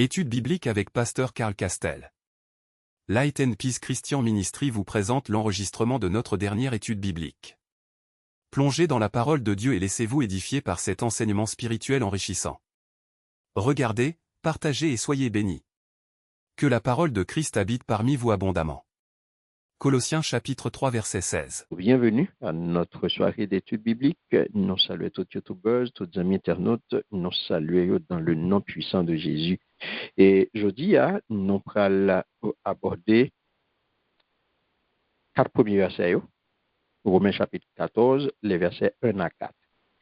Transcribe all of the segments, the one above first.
Étude biblique avec Pasteur Karl Castel. Light and Peace Christian Ministry vous présente l'enregistrement de notre dernière étude biblique. Plongez dans la parole de Dieu et laissez-vous édifier par cet enseignement spirituel enrichissant. Regardez, partagez et soyez bénis. Que la parole de Christ habite parmi vous abondamment. Colossiens chapitre 3 verset 16. Bienvenue à notre soirée d'études bibliques. Nous saluons tous les youtubeurs, tous les amis internautes. Nous saluons dans le nom puissant de Jésus. Et jeudi, nous allons aborder 4 premiers versets. Romains chapitre 14, les versets 1 à 4.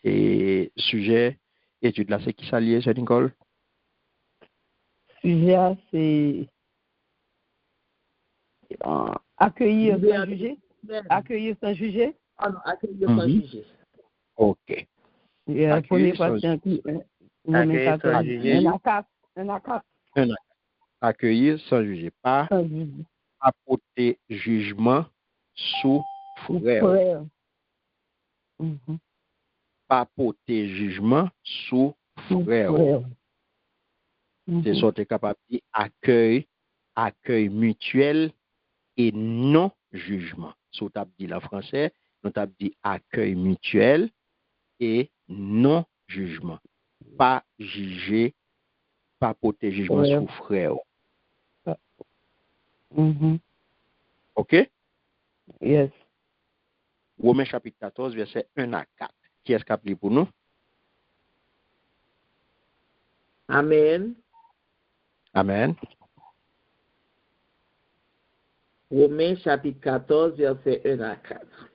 Et sujet, étude là, c'est qui ça lié, Nicole? Sujet, c'est accueillir sans juger. Accueillir sans juger. Ah non, accueillir sans juger. OK. Accueillir sans juger. Accueillir sans juger. Pas apporter jugement sous frère. Pas porter jugement sous frère. C'est ça que tu es capable de dire accueil mutuel et non jugement. Si tu as dit en français, nous avons dit accueil mutuel et non jugement. Pas juger, pas porter jugement sous frère. OK? Yes. Romains chapitre 14, verset 1 à 4. Qui est-ce qui a appelé pour nous? Amen. Amen. Romains chapitre 14, verset 1 à 4.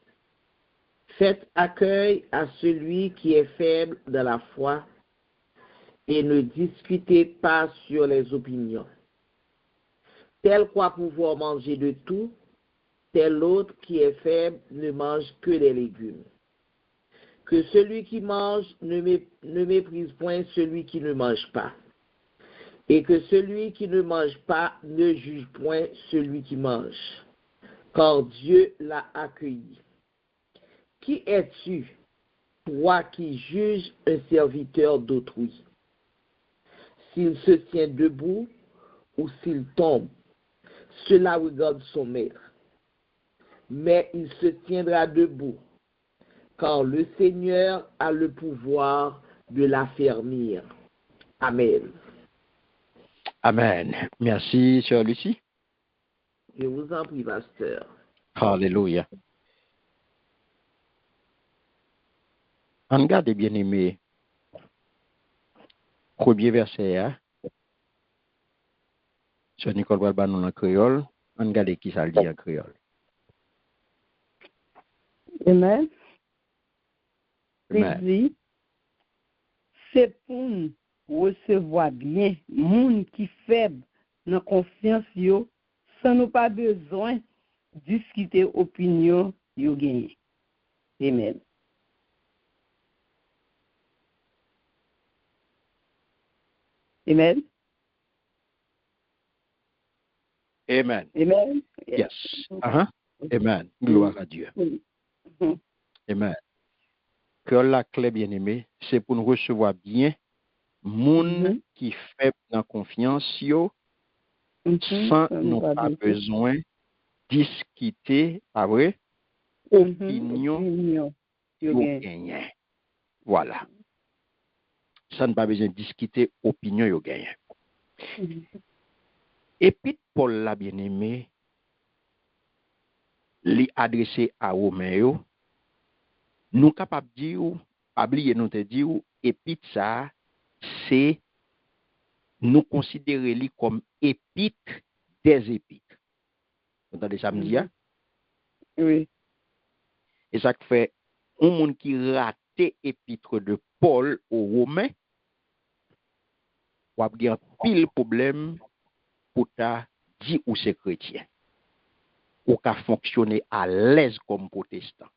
Faites accueil à celui qui est faible dans la foi et ne discutez pas sur les opinions. Tel croit pouvoir manger de tout, tel autre qui est faible ne mange que des légumes. Que celui qui mange ne méprise point celui qui ne mange pas. Et que celui qui ne mange pas ne juge point celui qui mange, car Dieu l'a accueilli. Qui es-tu, toi qui juges un serviteur d'autrui? S'il se tient debout ou s'il tombe, cela regarde son maître. Mais il se tiendra debout, car le Seigneur a le pouvoir de l'affermir. Amen. Amen. Merci, Sœur Lucie. Je vous en prie, pasteur. Alléluia. En regarde, bien-aimé, premier verset, Sœur Nicole Balbanon en créole, en regarde qui ça le dit en créole. Amen. Amen. C'est pour nous recevoir bien moun qui faible dans confiance yo sans nous pas besoin discuter opinion yo gagné. Amen. Amen. Amen. Amen. Yes. Amen. Gloire à Dieu. Amen. Créole la clé bien-aimé, c'est pour nous recevoir bien moun qui fait dans confiance yo sans nous pas besoin discuter après opinion yo gagnent. Voilà. Ça n'a pas besoin de discuter opinion yo gagnent. Et puis Paul la bien-aimé li adressé à Romain yo, nous capable dire pas oublier nous te dire épître ça c'est nous considérer lui comme épître des épîtres. Vous entendez ça me dire? Oui. Et ça fait un monde qui raté épître de Paul aux Romains ou a bien pile problème pour ta dire ou c'est chrétien. Ou qu'a fonctionner à l'aise comme protestant.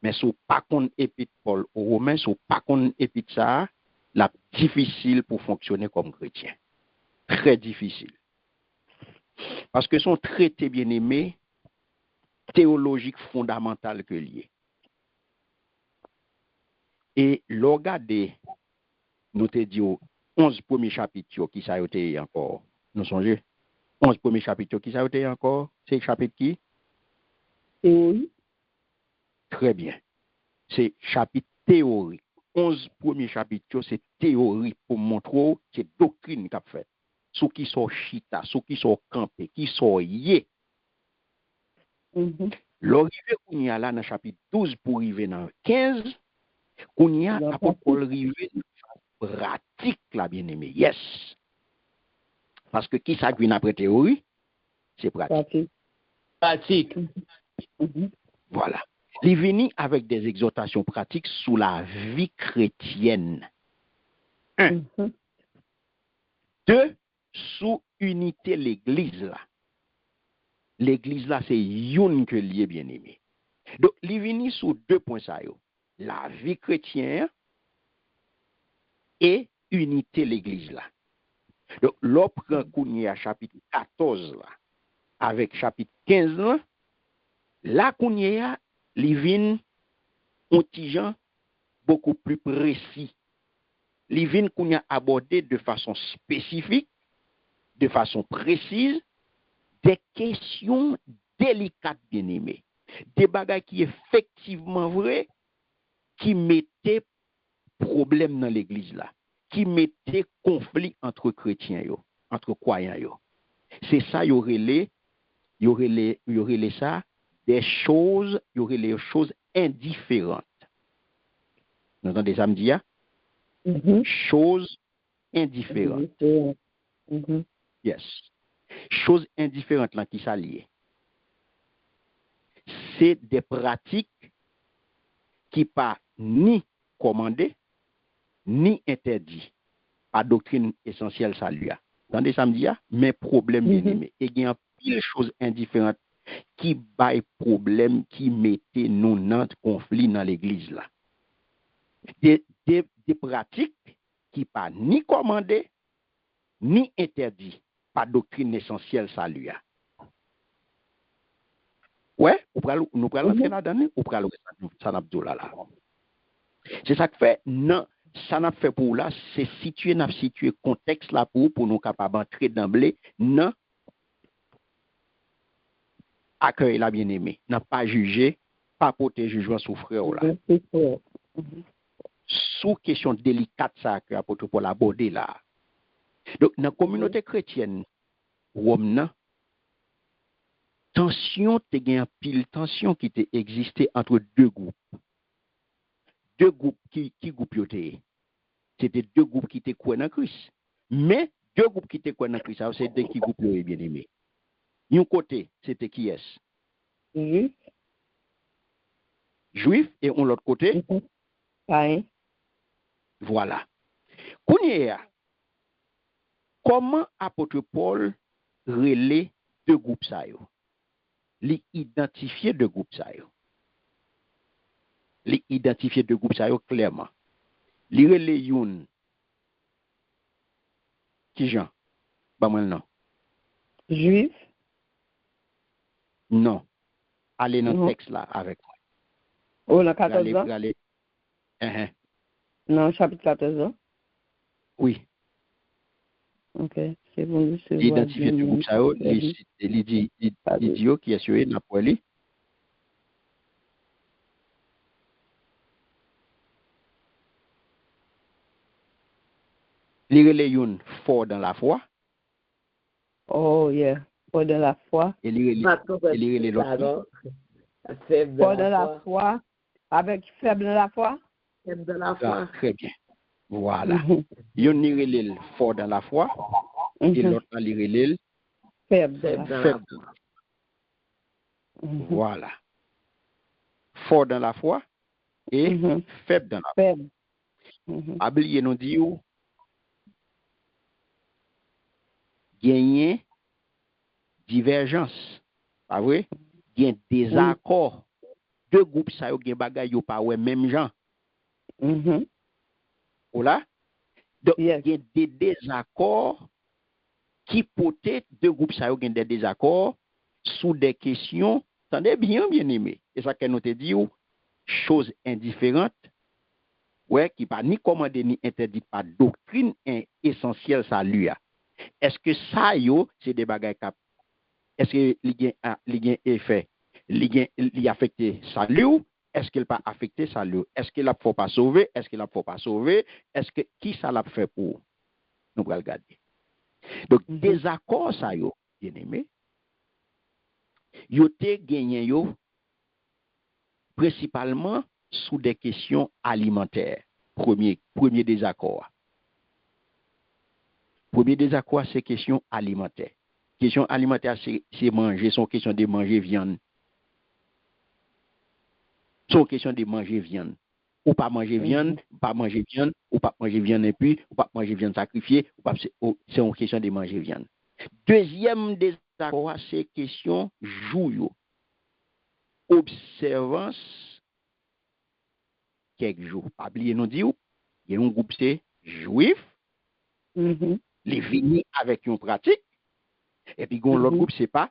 Mais si pas qu'on épître Paul aux Romains, si pas qu'on épître ça, la difficile pour fonctionner comme chrétien. Très difficile. Parce que son traité bien-aimé théologique fondamental que lié. Et regardez, nous te dit 11 premiers chapitres qui ça a été encore. Nous songez 11 premiers chapitres qui ça a été encore. C'est chapitre qui? Théorie. Très bien. C'est chapitre théorique. 11 premiers chapitres, c'est théorie pour montrer c'est doctrine qu'a fait. Ceux qui sont chita, ceux qui sont campés, qui sont yé. L'arrivée qu'on y a là dans chapitre 12 pour arriver dans 15, qu'on y a apôtre Paul arrivé pratique là bien aimé. Yes. Parce que qui ça vient après théorie, c'est pratique. Pratique. Voilà. Il vient avec des exhortations pratiques sous la vie chrétienne. 1. 2. Sous unité l'église là. L'église là, c'est une que lié bien aimé. Donc, il vient sous 2 points ça yo. La vie chrétienne et unité l'église là. Donc, l'opre qu'on y a chapitre 14 là, avec chapitre 15 là qu'on y a, il vient un petit gens beaucoup plus précis. Il vient qu'on y a abordé de façon spécifique, de façon précise, des questions délicates, bien aimées. Des bagages qui effectivement vrai, qui mettaient problème dans l'église là, qui mettaient conflit entre chrétiens, entre croyants. C'est ça, il y aurait les ça, des choses, il y aurait les choses indifférentes. Vous entendez ça me dire? Choses indifférentes. Yes. Choses indifférentes là qui s'allient. C'est des pratiques qui pas ni commandées, ni interdites. Pas doctrine essentielle ça lui a. Attendez ça me dit, mais problème bien aimé. Et il y a pile choses indifférentes qui baillent problème, qui mettaient nous dans conflit dans l'église là. Des pratiques qui pas ni commandées, ni interdites. Pas doctrine essentielle ça lui a. Ouais, nous prenons entrer là-dedans, ou prenons ça n'a pas là. C'est ça que fait, non, ça n'a fait pour là, c'est situer contexte là pour nous capables d'entrer d'emblée, non, accueil la bien-aimé, n'a pas jugé, pas porter jugement sur frère là. Sous question délicate ça que apôtre Paul aborder là. Donc, dans la communauté chrétienne, Rome, tension, te gen pile tension qui te existé entre deux groupes. Deux groupes qui groupe yote. C'était deux groupes qui étaient quoi dans Christ. Mais deux groupes qui étaient quoi dans Christ, c'était qui groupe bien aimé. Un côté, c'était qui est? Juif et on l'autre côté. Voilà. Comment apôtre Paul relait deux groupes ça yo? Li identifier deux groupes ça yo. Li identifier deux groupes ça yo clairement. Li relait youn qui Jean? Ba moi non. Juif? Non. Allez dans le texte là avec moi. Oh, le 14 ans? Non, chapitre 14 ans? Oui. Ok, c'est bon. Identifier deux groupes ça yo, il dit qui est sur n'a pas li. Li relait youn fort dans la foi. Oh, yeah. Fort dans la foi. Et li relait l'autre. Fort dans la foi. Avec faible dans la foi? Faible dans la foi. Ah, très bien. Voilà. Yon li relait fort dans la foi. Et l'autre li relait faible. Voilà. Fort dans la foi et faible dans la foi. Ablié nous dit où gagner divergence. Pas vrai? Il y a désaccord. Deux groupes ça yo gen bagay yo pa ouais même gens. Voilà? Donc il y a des désaccords qui peut-être deux groupes ça yo gen des désaccords sous des questions, attendez bien aimé. Et ça que nous te dit chose indifférente ouais, qui pas ni commandé ni interdit par doctrine essentielle salut. Est-ce que ça yo c'est des bagages cap? Est-ce que li gen effet? Li affecté salut? Est-ce qu'il pas affecté salut? Est-ce qu'il a faut pas sauver? Est-ce qu'il a faut pas sauver? Est-ce que qui ça l'a fait pour? Nous allons regarder. Donc désaccord ça yo, bien aimé. Yo te gagné yo principalement sous des questions alimentaires. Premier désaccord. Premier désaccord, c'est question alimentaire. Question alimentaire, c'est manger, son question de manger viande. Son question de manger viande. Ou pas manger viande, pas manger viande, ou pas manger viande et puis, ou pas manger viande sacrifiée, c'est une question de manger viande. Deuxième désaccord, c'est question jour. Observance quelques jours. Pas oublier nous dire, il y a un groupe c'est juif, les venus avec une pratique, et puis l'autre groupe c'est pas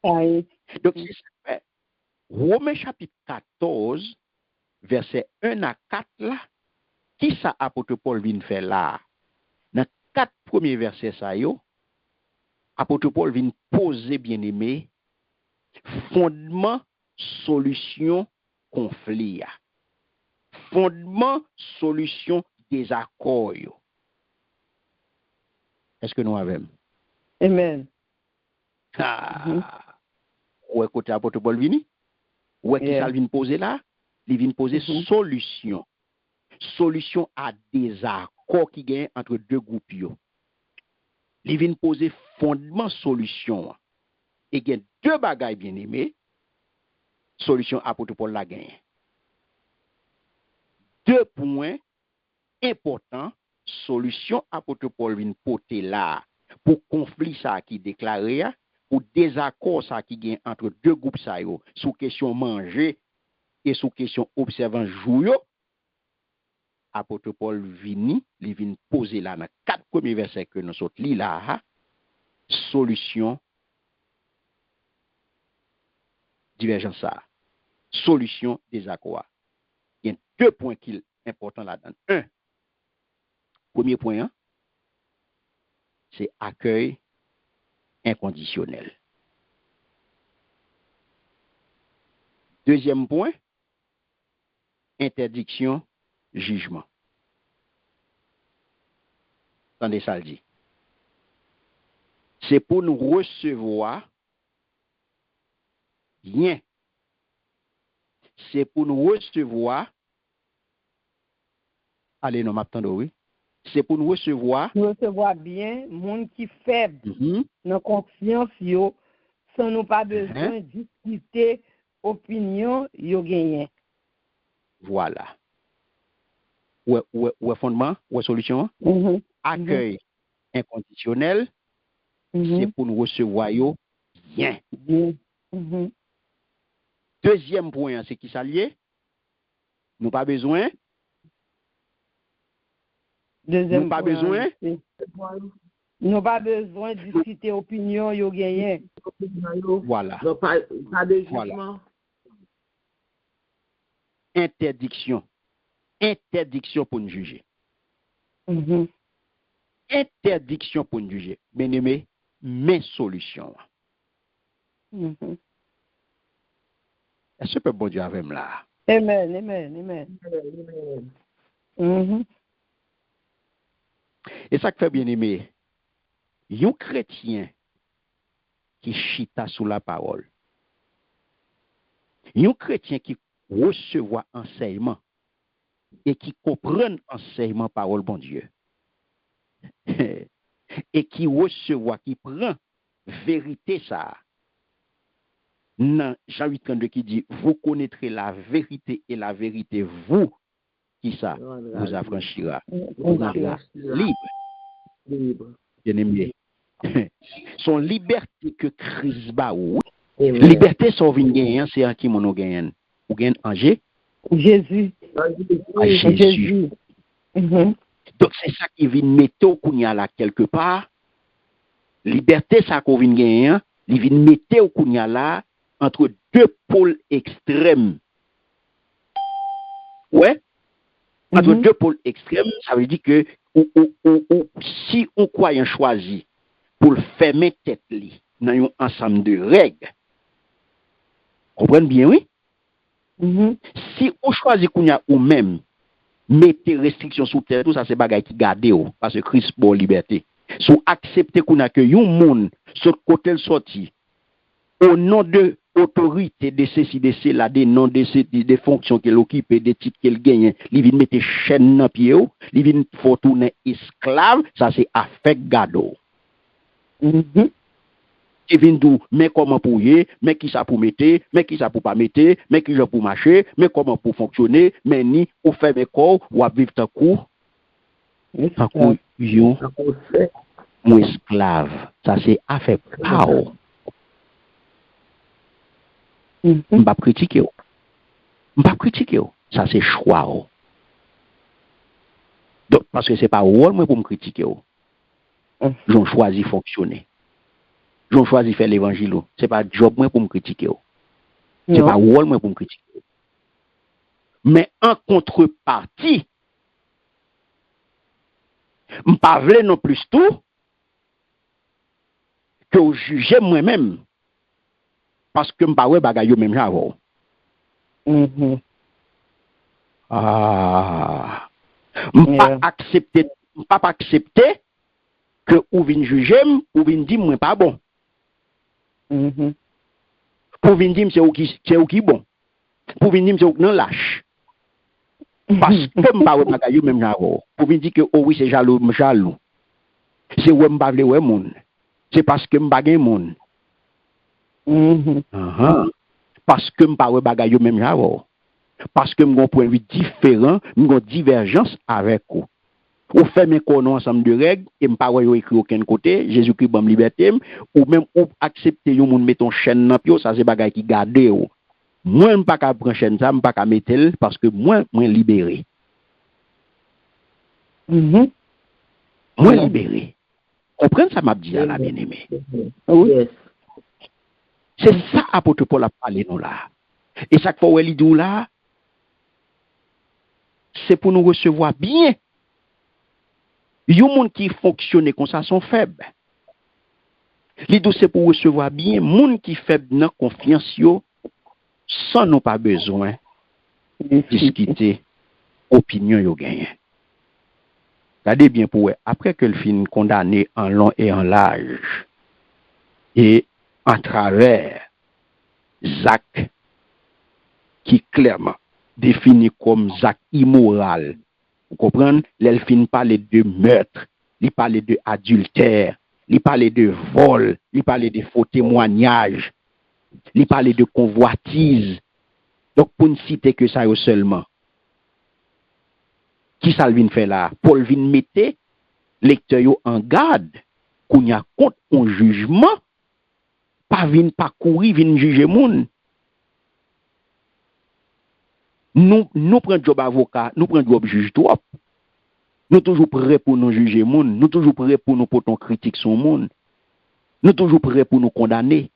rien. Donc c'est ça. Romains chapitre 14, verset 1 à 4 là, qui ça apôtre Paul vient faire là? Dans 4 premiers versets ça yo, apôtre Paul vient poser bien aimé fondement solution conflit. Fondement solution désaccord. Est-ce que nous avons? Amen. Où est côté apôtre Paul vini? Où est qui ça vient poser là? Il vient poser solution. Solution à désaccord qui gagne entre deux groupes. Il vient poser fondement solution. Et il y a deux bagailles bien aimés. Solution apôtre Paul la gagne. Deux points importants. Solution apôtre Paul vient porter là pour conflit ça qui déclaré, pour désaccord ça qui gagne entre deux groupes ça yo, sous question manger et sous question observant jour. Apôtre Paul vini, il vient poser là dans 4 premiers versets que nous sommes li là, solution divergence ça. Solution désaccord. Il y a deux points qui sont importants là-dedans. Un, premier point, c'est accueil inconditionnel. Deuxième point, interdiction, jugement. Attendez ça le dit. C'est pour nous recevoir rien. C'est pour nous recevoir. Allez, non, m'attendons, oui. C'est pour nous recevoir. Nous recevoir bien, monde qui faible, dans confiance, yo, sans nous pas besoin de discuter, opinion, yo gagné. Voilà. Ou fondement, ou solution. Accueil inconditionnel, c'est pour nous recevoir yo bien. Deuxième point, c'est qui s'allie. Nous pas besoin. Deuxième nous pas point, besoin. Nous pas besoin de discuter opinion, yo gagné. Voilà. Donc, pas de jugement. Voilà. Interdiction. Interdiction pour nous juger. Interdiction pour nous juger. Bien aimé, mes solutions. Est-ce que bon Dieu avec moi là? Amen, amen, amen. Et ça que fait bien aimé, un chrétien qui chita sous la parole, un chrétien qui reçoit enseignement et qui comprend enseignement parole bon Dieu, et qui reçoit, qui prend vérité ça. Non, Jean 8:32 qui dit, vous connaîtrez la vérité et la vérité, vous, qui ça, vous affranchira. Vous serez libre. Bien aimé. Son liberté que Christ ba ou. Liberté son vin c'est en qui mon gagne. Ou gagne en Jésus. Jésus. Donc c'est ça qui vient mettre au kounya là quelque part. Liberté ça qu'on vient gagner, il vient mettre au kounya là entre deux pôles extrêmes. Ouais. Entre deux pôles extrêmes, ça veut dire que si on croyant choisi pour fermer tête li dans un ensemble de règles, comprenez bien, oui? Si on choisit qu'on y a ou même mettez restrictions sur terre, tout ça c'est bagay qui garde parce que Christ pour liberté. Si on accepte qu'on a que yon monde sur côté sorti au nom de autorité de ceci de cela, des noms de ces des fonctions qu'elle occupe, des titres qu'elle gagne, il vient mettre chaîne dans pied, il vient faut tourner esclave, ça c'est affect gado. Il vient d'où, mais comment pour y, mais qui ça pour mettre, mais qui ça pour pas mettre, mais qui ça pour marcher, mais comment pour fonctionner, mais ni ou faire mes corps ou à vivre ta cour. Un coup, yon, mon esclave, ça c'est affect power. M'pas critiquer. Ça c'est choix. Donc parce que c'est pas rôle moi pour me critiquer. J'ont choisi fonctionner. J'ont choisi faire l'évangile. C'est pas job moi pour me critiquer. C'est pas rôle moi pour me critiquer. Mais en contrepartie, m'pas vle non plus tout que vous jugez moi-même. Parce que m'pas ouais bagay yo même j'avou. M'pas accepter que ou vin juger ou vin dire moi pas bon. Pour vin dire c'est ou qui bon. Pour vin dire c'est ou non lâche. Parce que m'pas ouais bagay yo même j'avou. Pour vin dire que oh oui c'est jaloux. C'est ouais m'pas vle ouais moun. C'est parce que m'pas gen moun. Parce que m'pas ouais bagay yo même j'avou. Parce que mon point de vue différent, mon divergence avec vous. Ou fait mes corps ensemble de règles, et m'pas ouais écrit aucun côté, Jésus-Christ bam liberté, ou même ou accepter yon moun meton chaîne nan pio, ça c'est bagay qui garde ou. Moi m'pas ka prendre chaîne ça, m'pas ka mettel parce que moi libéré. Moi libéré. Comprenez ça m'a dit à la bien-aimée. Yes. C'est ça apôtre Paul a parlé nous là. Et chaque fois où il dit là, c'est pour nous recevoir bien. Yon monde qui fonctionne comme ça sont faibles. Les deux c'est pour recevoir bien, monde qui faible dans confiance yo, sans nous pas besoin discuter opinion yo gagne. Regardez bien pour après que le film condamné en long et en large et en travers Zach qui clairement défini comme acte immoral. Vous comprenez? L'elfine parle de meurtre, il parle de adultère, il parle de vol, il parle de faux témoignages, il parle de convoitise. Donc, pour ne citer que ça seulement. Qui ça vient faire là? Paul vient mettre lecteur en garde, qu'on y a contre un jugement, pas vient pas courir, vient juger moun. Nous prenons job avocat, nous prenons job juge trop. Nous toujours prêts pour nous juger moun, nous toujours prêts pour nous porter critique sur moun. Nous toujours prêts pour nous condamner.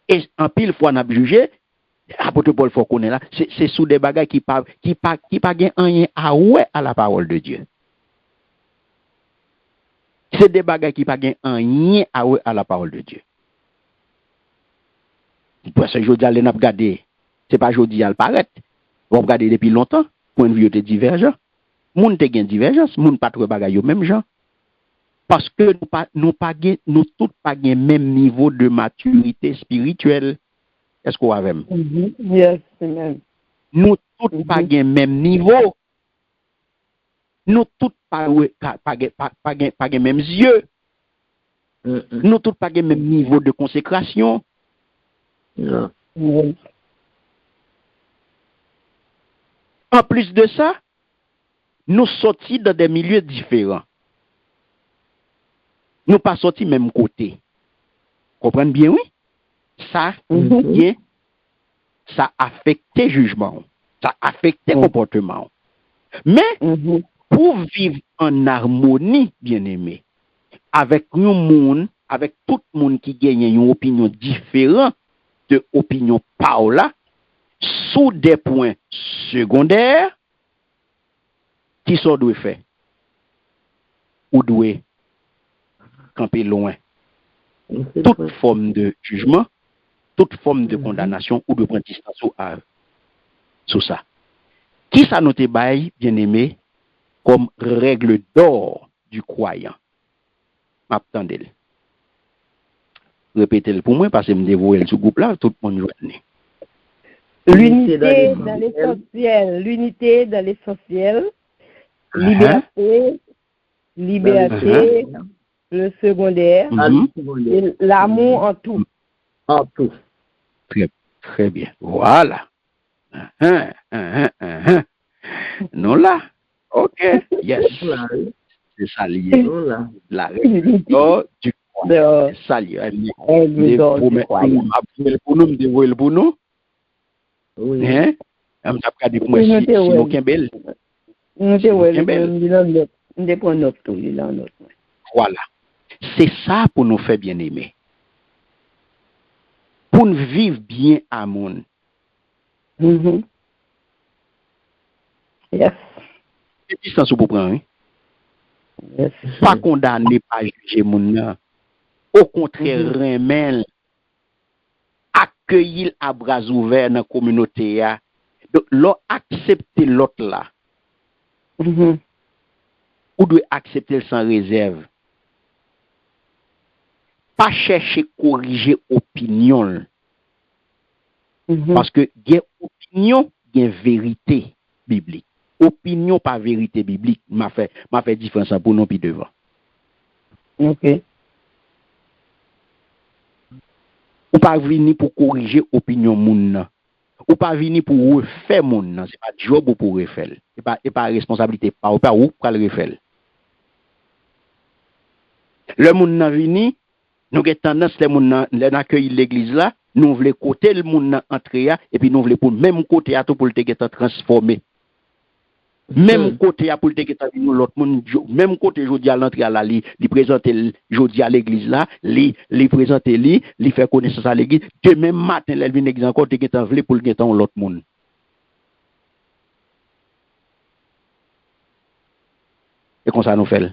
Et en pile fois n'a jugé, apôtre Paul faut connaître là, c'est sous des bagages qui pas gain rien à ouais à la parole de Dieu. C'est des bagages qui pas gain rien à ouais à la parole de Dieu. Parce que jodi aller n'a regarder, c'est pas jodi al paraître. On regarder depuis longtemps, point de vue de divergent. Moun te gen divergence, moun pas trop bagay yo même gens. Parce que nous tous pas gen même niveau de maturité spirituelle. Est-ce qu'on a même? Yes, amen. Nous tous pas gen même niveau. Nous tous pas gen même yeux. Nous tous pas gen même niveau de consécration. Non. En plus de ça, nous sortis dans des milieux différents. Nous pas sortis même côté. Comprenez bien, oui? Ça, bien, ça affecte jugement, ça affecte comportement. Mais, pour vivre en harmonie, bien aimé, avec tout le monde qui gagne une opinion différente de opinion Paola, sous des points secondaires, qui sont doit faire? Ou doit camper loin? Toute forme de jugement, toute forme de condamnation ou de prendre distance sur ça. Qui ça note bail, bien aimé, comme règle d'or du croyant? M'attendez. Répétez-le pour moi parce que me dévoile ce groupe là, tout le monde joue. L'unité dans l'essentiel, l'unité dans l'essentiel, liberté, le secondaire, et l'amour en tout. En tout. Très, très bien. Voilà. Non là. OK. Yes. C'est ça lié. La règle d'or du croyant. C'est ça lié. Pour nous, dévoile pour nous. Oui. Hein? On a regardé pour moi si nous Kembel. Voilà. C'est ça pour nous faire bien aimer. Pour nous vivre bien à monde. Yes. C'est distance pour prendre. Yes. Pas condamner, pas juger mon. Au contraire, remel accueillir à bras ouverts dans la communauté. Donc, l'on accepte l'autre là. Ou doit accepter sans réserve. Pas chercher corriger opinion. Parce que il y a opinion, il y a vérité biblique. Opinion pas vérité biblique, m'a fait différence pour nous puis devant. OK. Ou pas venir pour corriger opinion moun. Ou pas venir pour refaire moun. C'est pas job ou pour refaire. C'est pas responsabilité pas ou pour le refaire. Le moun nan vini, nous avons tendance les moun nan accueillir l'église là, nous voulons côté le moun nan entrer et puis nous voulons pour même côté à tout pour le te transformer. Même côté à pour le te nous l'autre moun même côté jodi à l'entrée à la li présenter jodi à l'église là, li présenter li faire connaissance à l'église, demain matin elle vient l'église encore te vle pour le getan l'autre moun. Et comme ça nous fait.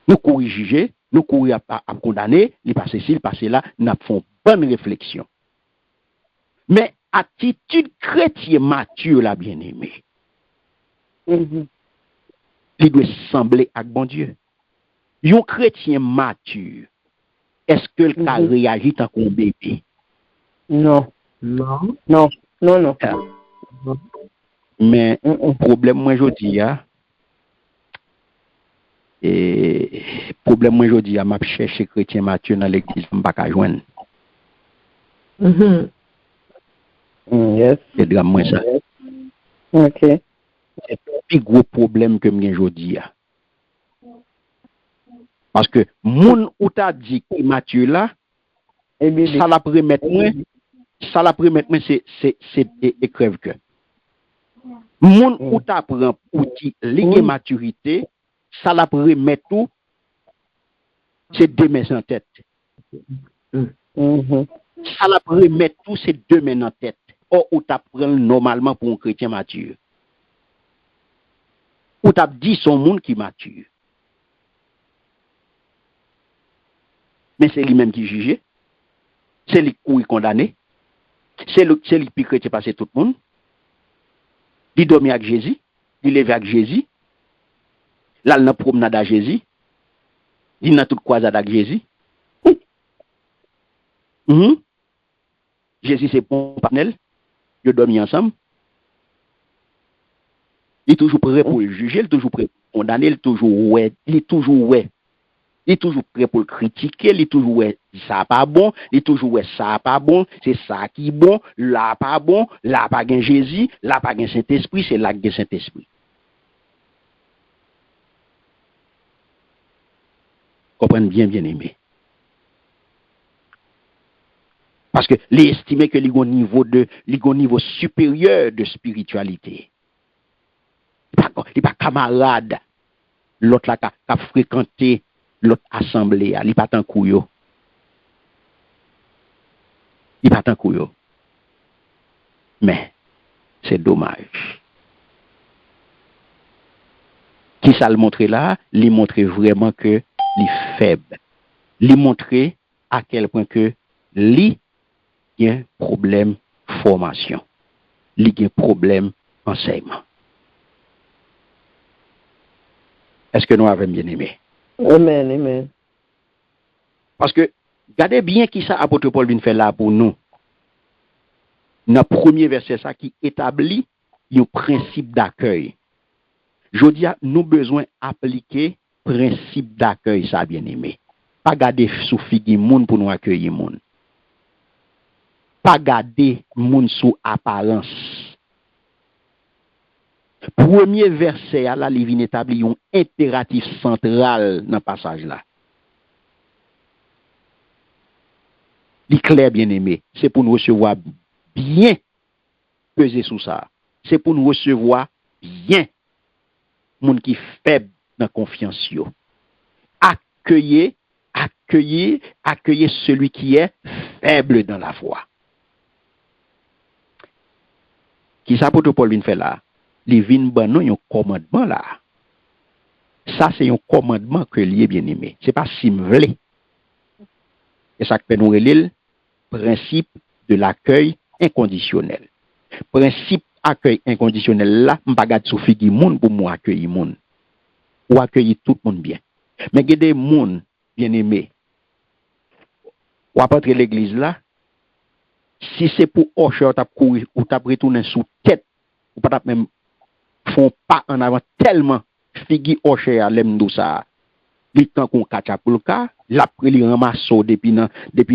Nous courons juger, nous courons à condamner, il passe ici, il passe là, nous faisons bonne réflexion. Mais attitude chrétienne mature, la bien-aimée, il doit sembler à bon Dieu. Un chrétien mature, est-ce que le cas réagit tant qu'on bébé? Non. Mais problème, moi, je dis, et problème moi aujourd'hui à m'a chercher chrétien Mathieu dans l'église m'pas ka joindre. Yes. C'est drame moi ça. OK. C'est le plus gros problème que m'gen aujourd'hui. Parce que moun ou t'a dit que Mathieu là ça la remettre moi c'est crève cœur. Moun ou t'a prend outil ligue maturité ça la remettre tout, c'est deux mains en tête. Ça la remettre tout, c'est deux mains en tête. Or, ou t'apprends normalement pour un chrétien mature. Ou t'as dit son monde qui mature. Mais c'est lui-même qui juge. C'est lui qui condamné. C'est lui qui chrétien passer tout le monde. Il dormit avec Jésus. Il levé avec Jésus. Là, il a promenade à Jésus. Il a toute croisade avec Jésus. Jésus, c'est bon partenaire. Ils dorment ensemble. Il est toujours prêt pour le juger, il est toujours prêt pour le condamner, il est toujours prêt pour le critiquer, il est toujours ça pas bon, il est toujours ça pas bon, c'est ça qui est bon, là pas bon, là pas gain Jésus, là pas gain Saint-Esprit, c'est là gain Saint-Esprit. Comprenez bien aimé. Parce que les estimer que les niveau supérieur de spiritualité. Il pas camarade l'autre là qui a fréquenté l'autre assemblée, il pas tant couillot. Il pas tant couillon. Mais c'est dommage. Qui ça le montrer là? Il montrer vraiment que il est faible. Il montrer à quel point que il y a un problème formation. Il y a un problème enseignement. Est-ce que nous avons bien aimé? Amen, amen. Parce que, regardez bien qui ça apôtre Paul vient faire là pour nous. Dans le premier verset, ça qui établit un principe d'accueil. Je dis, nous besoin appliquer principe d'accueil, ça bien aimé. Pas garder sous figi moun pour nous accueillir moun. Pas garder moun sous apparence. Premier verset, là, il vient établir un impératif central dans le passage là. Il est clair, bien aimé. C'est pour nous recevoir bien peser sous ça. C'est pour nous recevoir bien moun qui faible dans confiance yo. Accueillir celui qui est faible dans la foi. Qui ça pour Paul vient faire là? Il vient ban nous un commandement là. Ça c'est un commandement que lié bien aimé. C'est pas si m'vle. Et ça que nous relève principe de l'accueil inconditionnel. Principe accueil inconditionnel là, m'pa gade sou figi moun pour moi accueillir moun. Ou accueillir tout le monde bien. Mais il y a des gens bien aimés. Ou à entrer l'église là, si c'est pour Osher ou t'a courir ou t'a retourner sous tête, ou pas même font pas en avant tellement figi Osher à l'aime d'où ça. Li temps qu'on kacha pour le cas, la li ramasse depuis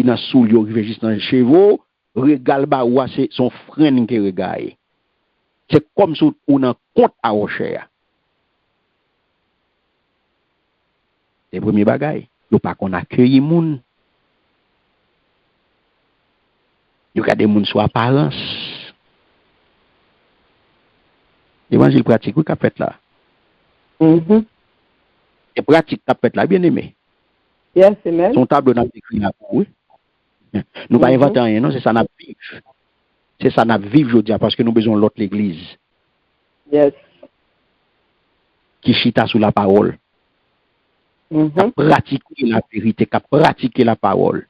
dans sous yo rive juste dans chevaux, regal ba ou c'est son frère qui regarde. C'est comme si on en compte à Osher. C'est premier bagay. Yo pas qu'on accueille moun. Yo gade moun sous apparence. L'évangile pratique qu'a fait là. Et pratique qu'a fait là bien aimé. Yes, amen. Son tableau n'a écrit là oui. Nous pas inventer rien non, c'est ça n'a vivre. C'est ça n'a vivre je dis parce que nous besoin l'autre l'église. Yes. Qui chita sous la parole. Pratiquer la vérité, pratiquer la parole.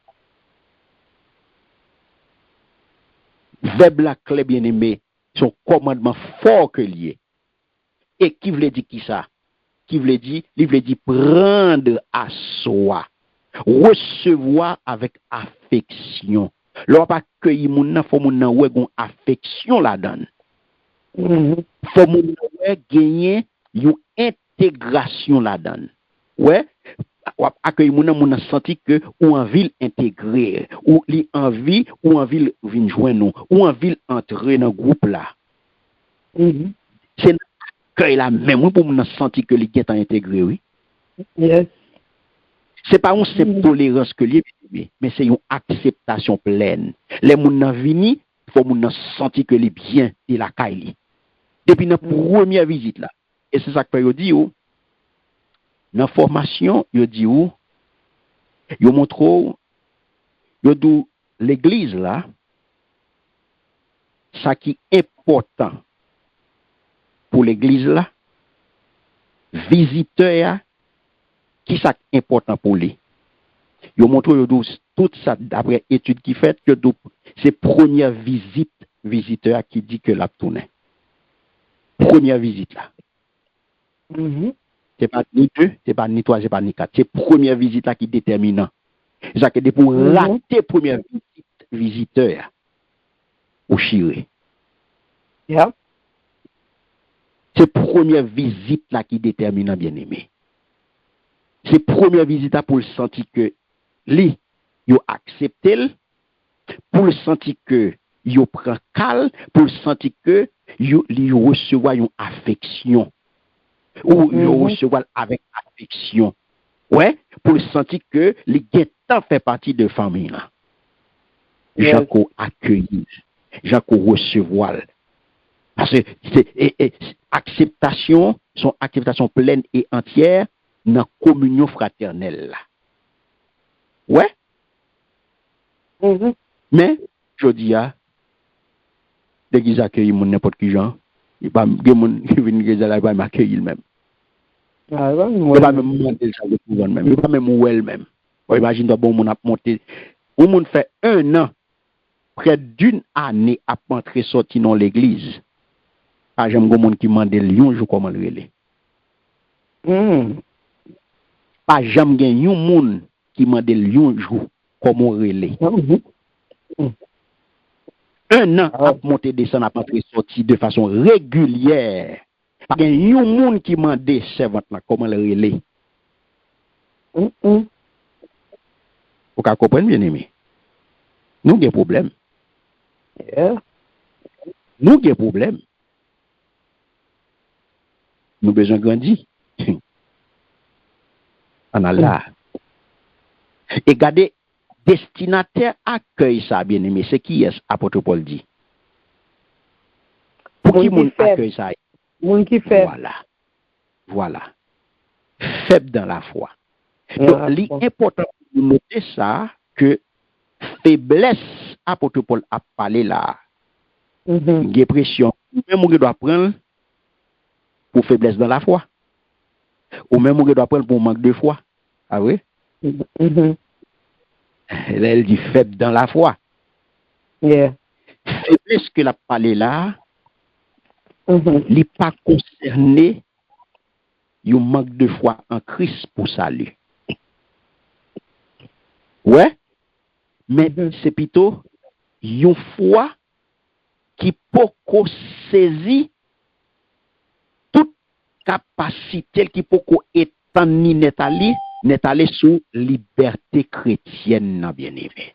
Verbe la clé bien aimé, son commandement fort que lié. Et qui veut dire qui ça? Qui veut dire? Il veut dire prendre à soi, recevoir avec affection. L'on pas cueillir moun nan, faut moun nan ouais gon affection la donne. Faut moun nan ouais gagner une intégration la donne. Ouais, accueillir moun nan senti que ou en ville intégrer, ou li envie ou en ville vinn joindre ou en ville entrer dans groupe là. C'est accueil là même pour moun senti que li est intégré oui. Yes. C'est pas une simple tolérance que li mais c'est une acceptation pleine. Les moun nan vini, faut moun nan senti que li bien et la caille. Depuis notre première visite là. Et c'est ça que yo dit ou dans formation, yo dit ou yo montre yo dou l'église là ça qui est important pour l'église là visiteur qui ça important pour lui. Yo montre yo dou tout ça d'après étude qui fait que c'est première visite visiteur qui dit que l'a tourné. Première visite là. C'est pas ni 2, c'est pas ni 3, c'est pas ni 4. C'est première visite là qui est déterminant. C'est ça que pour rater première visite visiteur au Chiré. Yeah. C'est première visite là qui est déterminant bien aimé. C'est première visite là pour le sentir que lui yo accepté pour le sentir que yo prend calme pour le sentir que yo recevoir une affection. Ou yo recevoir avec affection. Ouais, pour le sentir que les guettants fait partie de famille là. J'en ko accueillir, j'en ko recevoir. Parce que c'est acceptation, son acceptation pleine et entière dans communion fraternelle là. Ouais. Mais je dis, l'église accueille n'importe qui gens. Il pas des gens qui viennent l'église là, il pas m'accueillir même. Ah, ouais, Il pas même demander ça de pouvoir même. Il pas même où elle même. Imagine toi bon mon a monté. Ou mon fait 1 an, près d'une année à entrer sorti dans l'église. Pas j'aime gon monde qui mande lion jour comment le relé. Pas j'aime gen yon monde qui mande lion jour comment relé. 1 an à monter descendre à entrer sorti de façon régulière. Pas gen yon monde qui mande servante là comment le relé. Vous comprenez bien aimé. Nous avons des problèmes. Nous avons des problèmes. Nous avons besoin de grandir. En Allah. Et regardez, destinataire accueille ça, bien aimé. C'est qui est apôtre Paul dit? Pour qui mon accueille ça? Moun qui fait. Voilà. Faible dans la foi. Donc, l'important de noter ça, que faiblesse, apôtre Paul a parlé là. Dépression. Même on doit prendre pour faiblesse dans la foi. Ou même on doit prendre pour manque de foi. Ah oui? Elle dit faible dans la foi. Faiblesse que la parlé là, il n'est pas concerné un manque de foi en Christ pour salut. Ouais? Mais c'est plutôt une foi qui peut saisir toute capacité qui peut étendre ni n'étaler sous liberté chrétienne, bien aimé.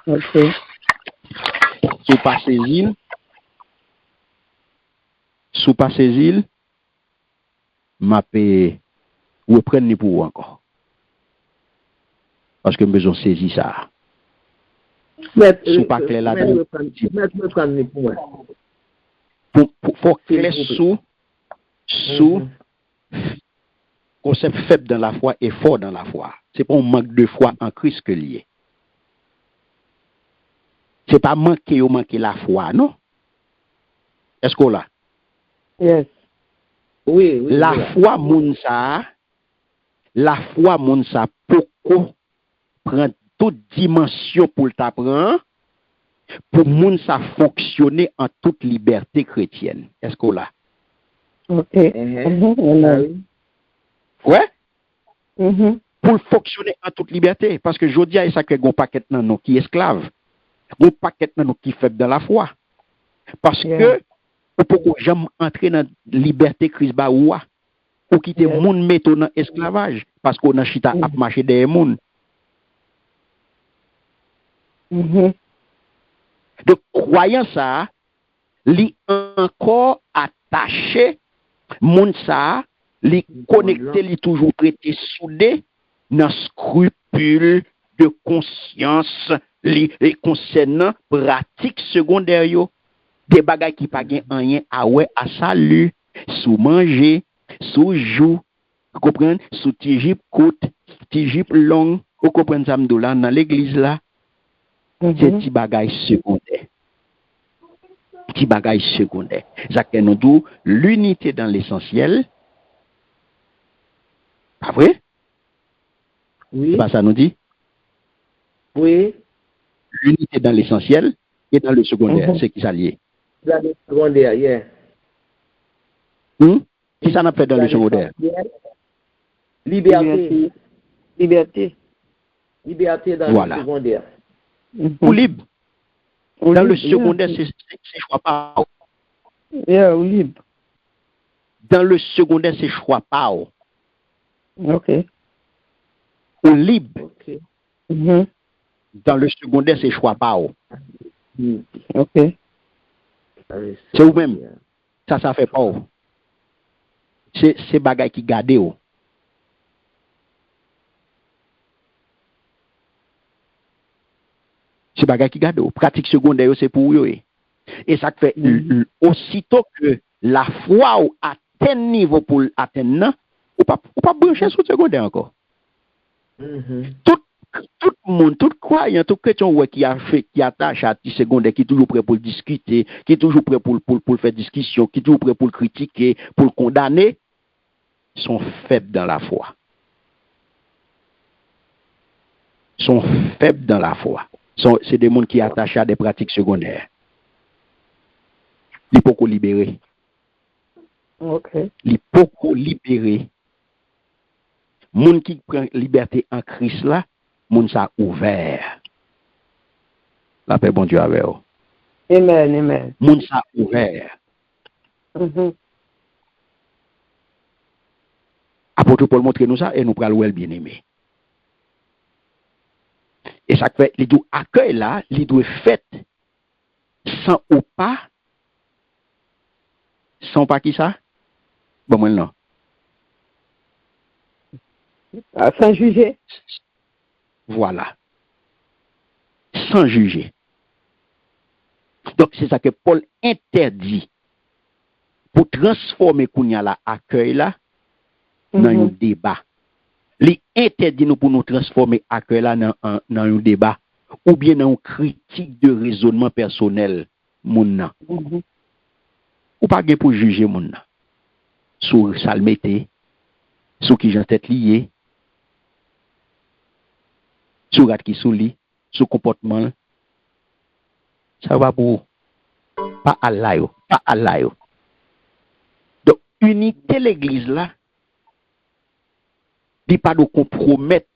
Ok. Sous pas saisir, m'a payé ou prendre pour vous encore. Parce que nous besoin saisir ça. Sous pas clair là. Faut clair sous concept faible dans la foi et fort dans la foi. C'est pas un manque de foi en Christ que lié. C'est pas manquer ou manquer la foi, non? Est-ce qu'on l'a? Yes. Oui. La foi moun sa pourquoi prend toute dimension pour t'apprendre pour moun sa fonctionner en toute liberté chrétienne. Est-ce qu'on l'a? Ok. Ouais? Pour fonctionner en toute liberté. Parce que je dis à ça que gon paquet nan non qui esclave. Gon paquet nan non qui faible dans la foi. Parce que pour que j'aime entrer dans la liberté Christ ba ouah. Ou quitter moun metto dans esclavage. Parce qu'on a chita ap marcher des moun. De croyant ça, li encore attaché moun sa, li connecté, li toujours traité soudé dans scrupule de conscience, li concernant pratique secondaire yo, des bagages qui pas gen rien à ouais à salut, sous manger, sous jou, vous comprenez, sous tijip courte, tijip long, vous comprenez ça m'doula dans l'église là. C'est petit bagage secondaire. Petit bagage secondaire. Jacques nous dit l'unité dans l'essentiel. Pas vrai? Oui. C'est pas ça nous dit? Oui. L'unité dans l'essentiel et dans le secondaire. C'est qui ça lié? Dans le secondaire, yeah. Qui ça n'a fait dans le secondaire? Liberté. Liberté dans le secondaire. Ou libre. Dans le secondaire, c'est choix pas. Ou libre. Dans le secondaire, c'est choix pas. Ok. Ou libre. Ok. Dans le secondaire, c'est choix pas. Ok. C'est vous-même. Ça fait pas. C'est bagay qui garde. C'est bagay qui garde. Pratique secondaire, c'est pour eux. Et ça fait aussitôt que la foi atteint niveau pour atteindre, ou pas brancher sur secondaire encore. Toute tout le monde, tout croyant, tout chrétien ouais, qui attache à 10 secondes, qui est toujours prêt pour discuter, qui est toujours prêt pour faire discussion, qui est toujours prêt pour le critiquer, pour le condamner, sont faibles dans la foi. Sont faibles dans la foi. C'est des gens qui attachent à des pratiques secondaires. Ils ne peuvent pas libérer. Ok. Ils ne peuvent pas libérer. Les gens qui prennent liberté en Christ là, les gens ça ouvert. La paix bon Dieu avec eux. Amen, amen. Les gens ça ouvert. Apôtre Paul montre nous ça et nous prenons le bien aimé. Et ça fait, les deux accueil là, les deux fait sans ou pas. Sans pas qui ça? Bon, moi non. Sans juger. Voilà. Sans juger. Donc, c'est ça que Paul interdit pour transformer Kounia la accueil là dans un débat. Il interdit nous pour nous transformer accueil là dans un débat ou bien dans une critique de raisonnement personnel. Moun ou pas pour juger moun sur ça le mettait, sur qui j'en tête lié, sur rat qui sous lit, sur comportement. Ça va pour pas à l'ayo, pas à l'ayo. Donc unité l'église là, dit pas de compromettre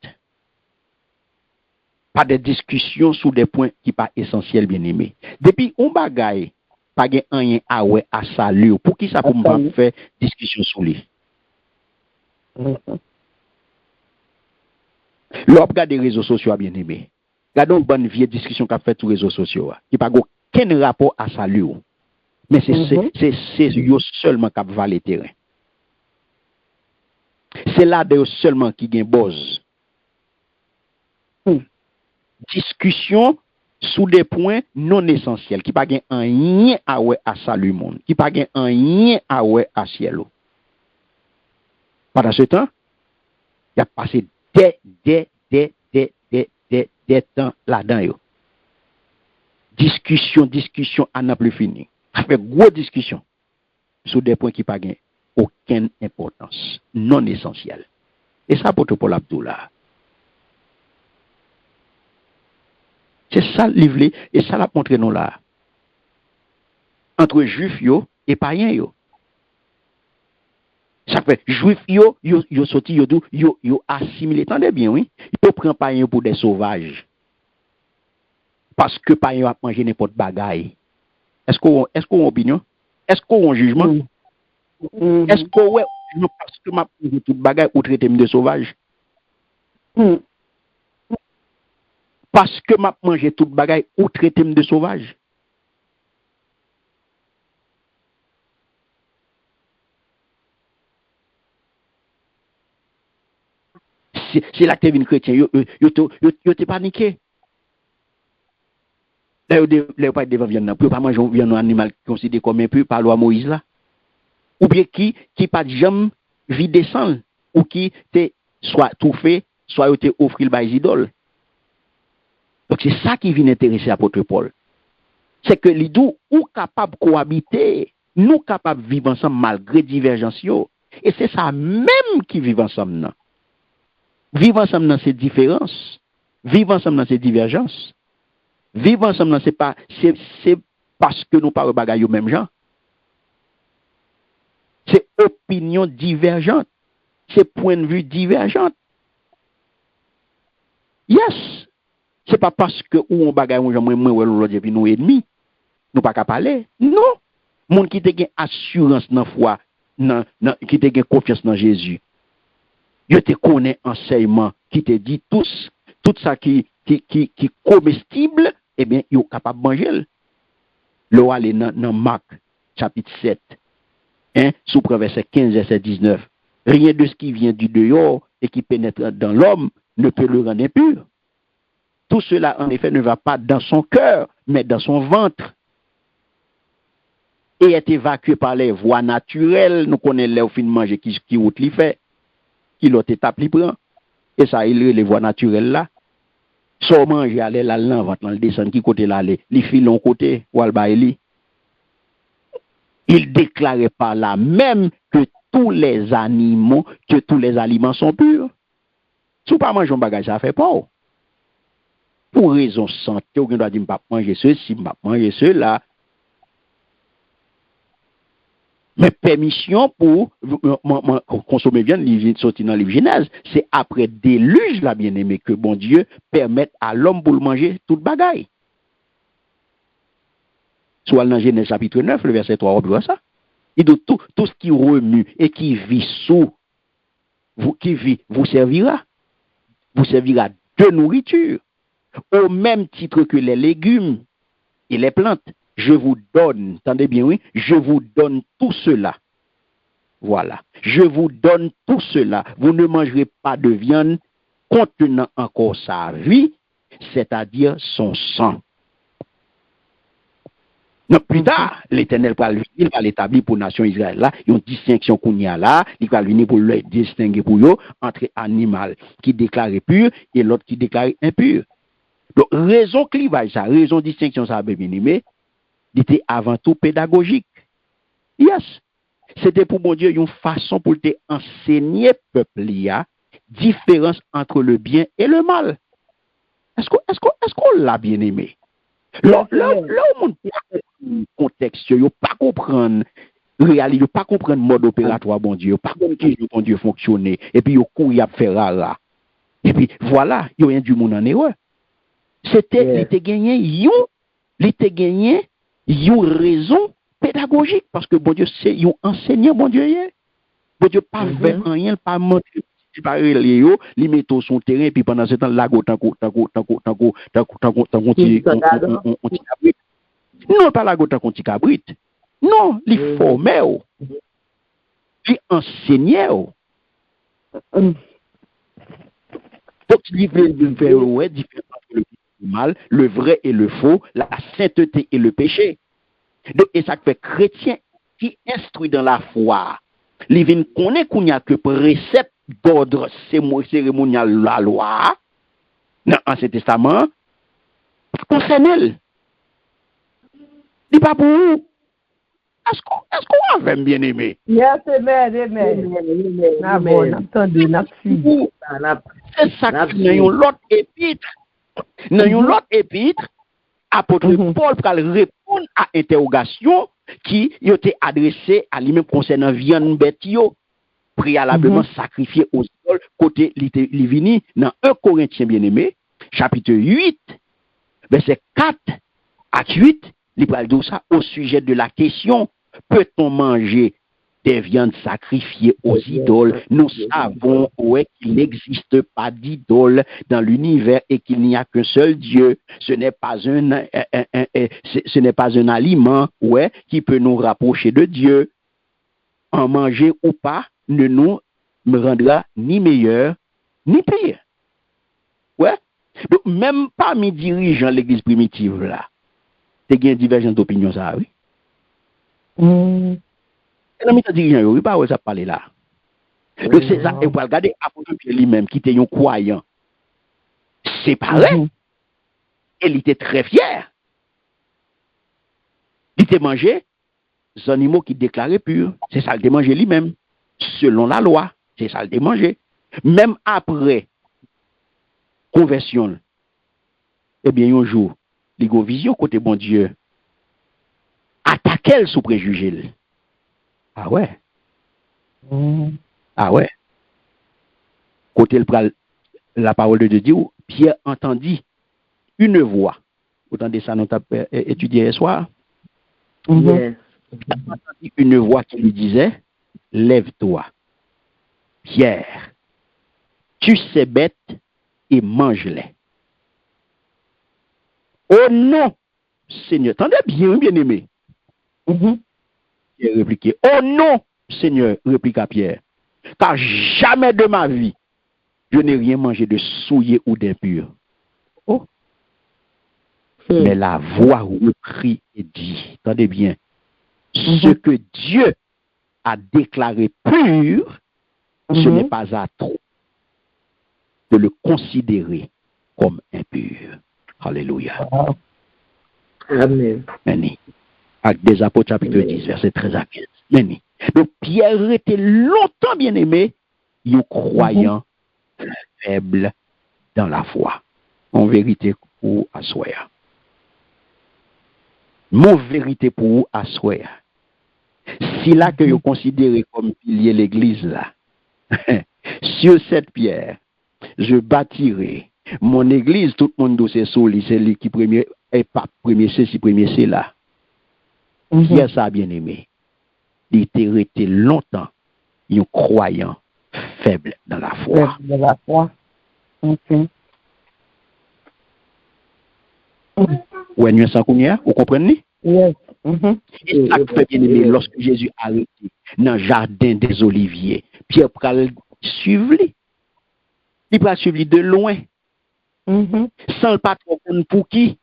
pas de discussion sur des points qui pas essentiels bien aimé. Depuis on bagaille pas gen rien à ouais à salut pour qui ça pour pas faire discussion sur lui. L'on regarde les réseaux sociaux bien aimé. Regardons une bonne vieille discussion qu'a fait sur les réseaux sociaux qui pas aucun rapport à salut. Mais c'est yo seulement qui va le terrain. C'est là de seulement qui gagne buzz. Discussion sous des points non essentiels qui pas gain rien à ouais à salut monde, qui pas gain rien à ouais à cielo. Pendant ce temps, il a passé des temps là-dedans yo. Discussion à n'a plus fini. Avec gros discussion sur des points qui pas gain aucune importance, non essentiels. Et ça pour tout Paul Abdullah. C'est ça le livre et ça l'a montré nous là. Entre juifs yo et païens yo. Ça fait juifs yo sorti yo assimilé. Tendez bien oui. Yo prend païens pour des sauvages. Parce que païens a mangé n'importe bagaille. Est-ce qu'on a opinion? Est-ce qu'on a jugement? Est-ce qu'on a jugement parce que m'a mangé toute bagaille ou traité de sauvage? Parce que m'a mangé toute bagaille ou traité de sauvage. C'est là que tu es chrétien, yo te paniqué. Là, yo pas devant viande, pour pas manger un animal considéré comme impur par loi Moïse là. Ou bien qui pas jamais vie descend ou qui te soit tout fait, soit yo te offrir le idoles. Donc c'est ça qui vient intéresser l'apôtre Paul. C'est que les deux ou capables de cohabiter, nous capables de vivre ensemble malgré divergence. Et c'est ça même qui vivent ensemble. Vivre ensemble dans ces différences, vivre ensemble dans ces divergences. Vivre ensemble c'est parce que nous parlons bagaille au même genre. C'est opinion divergente. C'est point de vue divergent. Yes. C'est pas parce que ou on bagaille ou l'autre puis nous ennemis, nous pas qu'à parler. Non. Monde qui te gagne assurance dans foi, qui te gagne confiance dans Jésus. Je te connais enseignement qui te dit tout ça qui comestible, eh bien, il est capable de manger. Le aller dans Marc chapitre 7. Sous verset 15 verset 19. Rien de ce qui vient du dehors et qui pénètre dans l'homme ne peut le rendre impur. Tout cela, en effet, ne va pas dans son cœur, mais dans son ventre. Et est évacué par les voies naturelles. Nous connaissons les fin manger qui route li fait, qui l'autre étape li prend. Et ça, il les voies naturelles là. So manger aller là dans ventre le descend qui côté là aller, li file l'on côté ou al baili. Il déclarait par là même que tous les animaux, que tous les aliments sont purs. Si vous pas manger un bagage, ça fait pas. Pour raison santé, on doit dire pas manger ceci, pas manger cela. Mais permission pour consommer viande, sortir dans le livre Genèse, c'est après déluge, la bien-aimée, que bon Dieu permette à l'homme pour le manger toute bagaille. Soit dans Genèse chapitre 9, le verset 3, on voit ça. Il dit tout ce qui remue et qui vit sous, vous servira. Vous servira de nourriture. Au même titre que les légumes et les plantes. Je vous donne, entendez bien, oui, je vous donne tout cela. Voilà. Je vous donne tout cela. Vous ne mangerez pas de viande contenant encore sa vie, c'est-à-dire son sang. Non, plus tard, l'Éternel va l'établir pour la nation Israël là, il y a une distinction qu'on y a là, il va venir pour le distinguer pour eux entre animal qui déclare pur et l'autre qui déclare impur. Donc, raison clivage, ça, raison distinction, ça, bien aimé, il était avant tout pédagogique. Yes. C'était pour mon Dieu une façon pour te enseigner peuple là, différence entre le bien et le mal. Est-ce qu'on l'a bien aimé? Là, le contexte, il ne pas comprendre réalité, il pas comprendre mode opératoire, bon Dieu, pas comprendre qui bon Dieu fonctionner, et puis il court à faire rara. Et puis voilà, il y a du monde en erreur. C'était, il était gagné une raison pédagogique, parce que bon Dieu, c'est un enseignant, bon Dieu, bon Dieu, pas fait rien, pas montrer. Il met son terrain, puis pendant ce temps, là, non, pas la gota contre cabrit. Non, il formait, il enseignait. Donc, il veut faire différence entre le mal, le vrai et le faux, la sainteté et le péché. Donc, et ça fait chrétien qui instruit dans la foi. Il vient connaître qu'il n'y a que précepte d'ordre cérémonial la loi dans l'Ancien Testament concerne elle. Il n'est pas pour vous. Est-ce qu'on va bien aimé? Yes, amen. C'est ça qui est dans l'autre épître. Dans l'autre épître, apôtre Paul va répondre à l'interrogation qui a été adressée à lui-même concernant viande bête préalablement sacrifié aux idoles côté Livini dans 1 Corinthiens bien-aimé, chapitre 8, verset 4 à 8, il parle de ça au sujet de la question, peut-on manger des viandes sacrifiées aux idoles? Nous savons qu'il n'existe pas d'idole dans l'univers et qu'il n'y a qu'un seul Dieu. Ce n'est pas un aliment qui peut nous rapprocher de Dieu. En manger ou pas ne nous rendra ni meilleur ni pire. Ouais. Donc, même parmi dirigeants de l'église primitive, là, il y a une divergence d'opinion, ça, oui. Et dans les dirigeants, il pas où ça parler là. Donc, c'est ça, et vous regardez l'apôtre Pierre lui-même, qui était un croyant, c'est pareil. Et il était très fier. Il était mangé des animaux qui déclaraient purs. C'est ça, il était mangé lui-même. Selon la loi, c'est ça, il était mangé. Même après conversion, eh bien, un jour, il y a une vision côté bon Dieu. Attaquer sous préjugé. Ah ouais. Ah ouais. Côté la parole de Dieu, Pierre entendit une voix. Vous entendez ça, nous avons étudié hier soir? Yes. Une voix qui lui disait, lève-toi, Pierre, tue ces bêtes et mange-les. Oh non, Seigneur, attendez bien, bien-aimé. Pierre répliquait, oh non, Seigneur, répliqua Pierre, car jamais de ma vie, je n'ai rien mangé de souillé ou d'impur. Oh. Mais la voix reprit et dit, attendez bien, ce que Dieu a déclaré pur, ce n'est pas à trop de le considérer comme impurs. Alléluia. Amen. Meni. Actes des Apôtres, chapitre 10, verset 13 à 15. Meni. Donc, Pierre était longtemps bien aimé, il croyant faible dans la foi. En vérité, pour assoir. Mon vérité pour assoir. Si là que vous considérez comme pilier l'église là, sur cette pierre, je bâtirai mon église, tout le monde doit solide, c'est lui qui premier est pas premier, c'est si premier, c'est là. Pierre ça bien aimé. Il était resté longtemps, un croyant faible dans la foi. De la foi. Ok. Ouais, nous sommes vous comprenez? Yes. Et ça fait bien aimé lorsque Jésus a arrêté dans le jardin des Oliviers. Pierre pral suivre lui. Il pral suivre lui de loin. Sans le patron pour qui?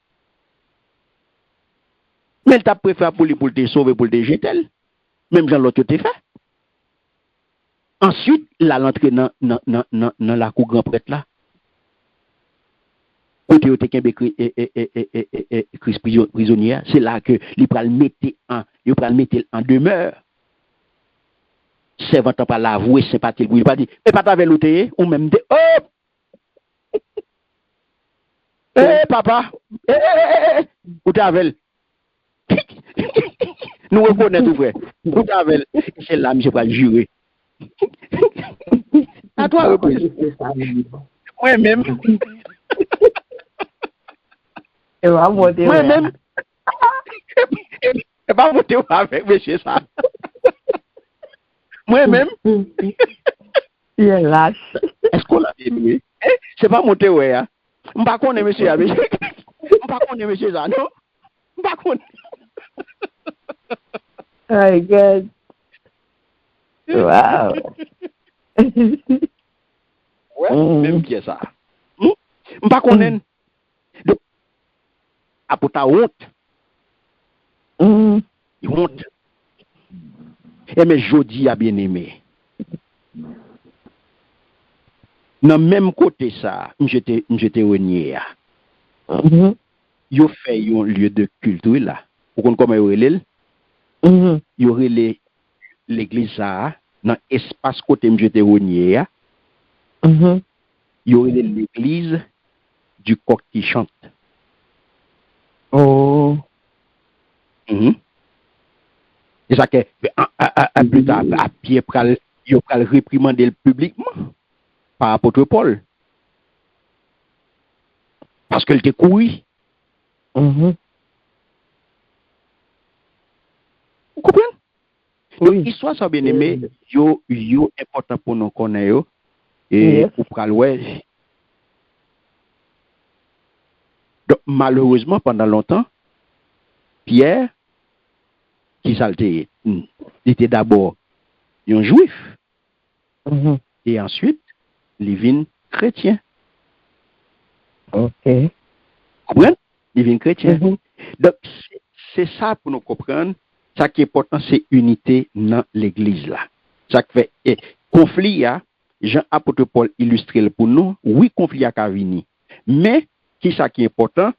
Mais il t'a préféré pour lui pour te sauver, pour te jeter. Même Jean l'autre te fait. Ensuite, il a l'entré dans la cour grand prêtre là. Côté où Christ prisonnier, c'est là que il pral mettre en demeure. Servant pas l'avouer sympathie pour il pas dit et pas t'avait l'outé ou même de oh papa ou t'avais nous reconnaît tout vrai ou t'avais c'est là monsieur pas jurer à toi reprise moi même moi-même et pas monter avec monsieur ça moi-même il est lâche. Est-ce qu'on l'a aimé? C'est pas monter ouais hein. On pas connaître monsieur avec on pas connaître monsieur ça non on pas connaître Oh God. Wow. ouais même qui est ça on pas connaître donc à pour ta honte honte et mais jodi a bien aimé dans même côté ça j'étais renié yo fait un lieu de culte là vous connaissez comment yo relève yo relève l'église ça dans espace côté j'étais renié yo relève l'église du coq qui chante. Oh. Et ça que plus tard à pied pral yo pral réprimander publiquement par apôtre Paul parce qu'il était couru. Vous comprenez? Donc histoire ça bien aimé yo important pour nous connaître et pour pral ouais. Donc malheureusement pendant longtemps Pierre qui s'alté il était d'abord un juif et ensuite il vient chrétien. OK. Comprenez? Il vient chrétien. Donc c'est ça pour nous comprendre. Ça qui est important c'est unité dans l'église là. Ça fait conflit a Jean apôtre Paul illustré pour nous. Oui conflit a venir. Mais qui ça qui est important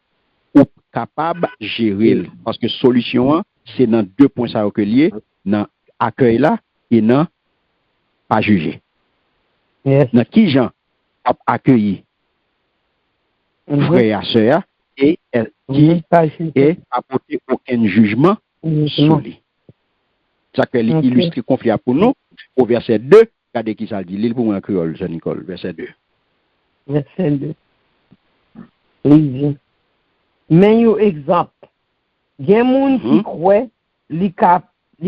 ou capable gérer parce que solution c'est dans deux points ça lié dans accueil là et dans pas juger. Dans qui gens accueillir frère et sœur et qui et apporter aucun jugement sur lui. Ça que illustre conflit pour nous au verset 2, regardez qui ça dit l'île pour moi en créole Jean-Nicole verset 2. Verset 2. Mais un exemple. Il y a des gens qui croient li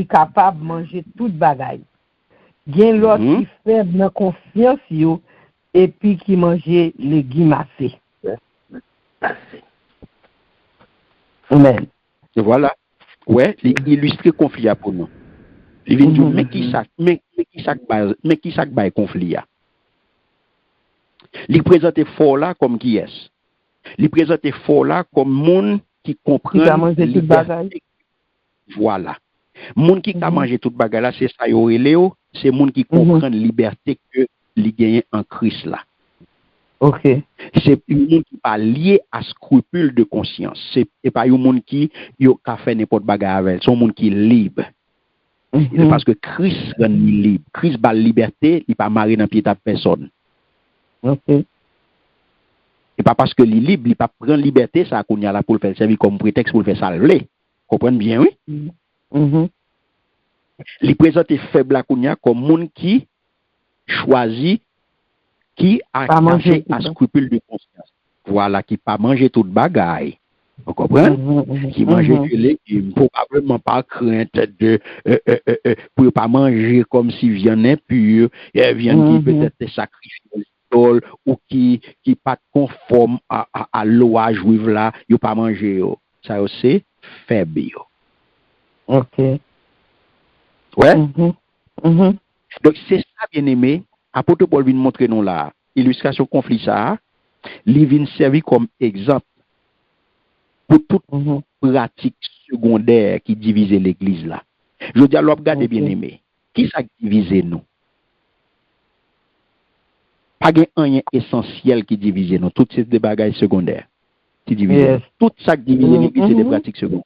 capable de manger toute bagaille. Il y a l'autre qui fait dans confiance yo et puis qui mange les guimacés. Amen. Et voilà. Ouais, il illustre conflit pour nous. Il vient dire mais qui ça bail conflit a. Il présente fort là comme qui est. Il présente fort là comme monde qui comprend toute bagaille. Voilà. Monde qui a mangé toute bagaille là, c'est ça yo relé, c'est monde qui comprend liberté que li gagne en Christ là. OK. C'est un monde qui pas lié à scrupule de conscience. C'est pas un monde qui a fait n'importe bagarre avec. C'est un monde qui est libre. Mhm. Parce que Christ rend libre. Christ bat liberté, il pas marré dans pied de personne. OK. Et pas parce que il est libre, il pas prendre liberté ça qu'on y a là pour le faire servir comme prétexte pour le faire salver. Comprenez bien, oui? Mhm. Il présente faible là qu'on y a comme monde qui choisit qui a Pas manger caché à scrupule de conscience. Voilà, qui pas manger toute bagaille. Vous comprenez? Qui mange probablement pas crainte de pour pas manger comme si viande impure, viande qui peut-être sacrifiée ou qui pas conforme à loi juive là, yo pas manger yo. Ça c'est faible yo. OK. Ouais. Donc c'est ça bien aimé, apôtre Paul vient montrer nous là, illustration conflit ça, il vient servir comme exemple pour toute pratique secondaire qui divise l'église là. Je dis alors regardez bien aimé, qui ça divise nous? Pas rien essentiel qui divise nous, toutes ces bagages secondaires qui divisent. Tout ça qui divise l'église c'est des pratiques secondaires.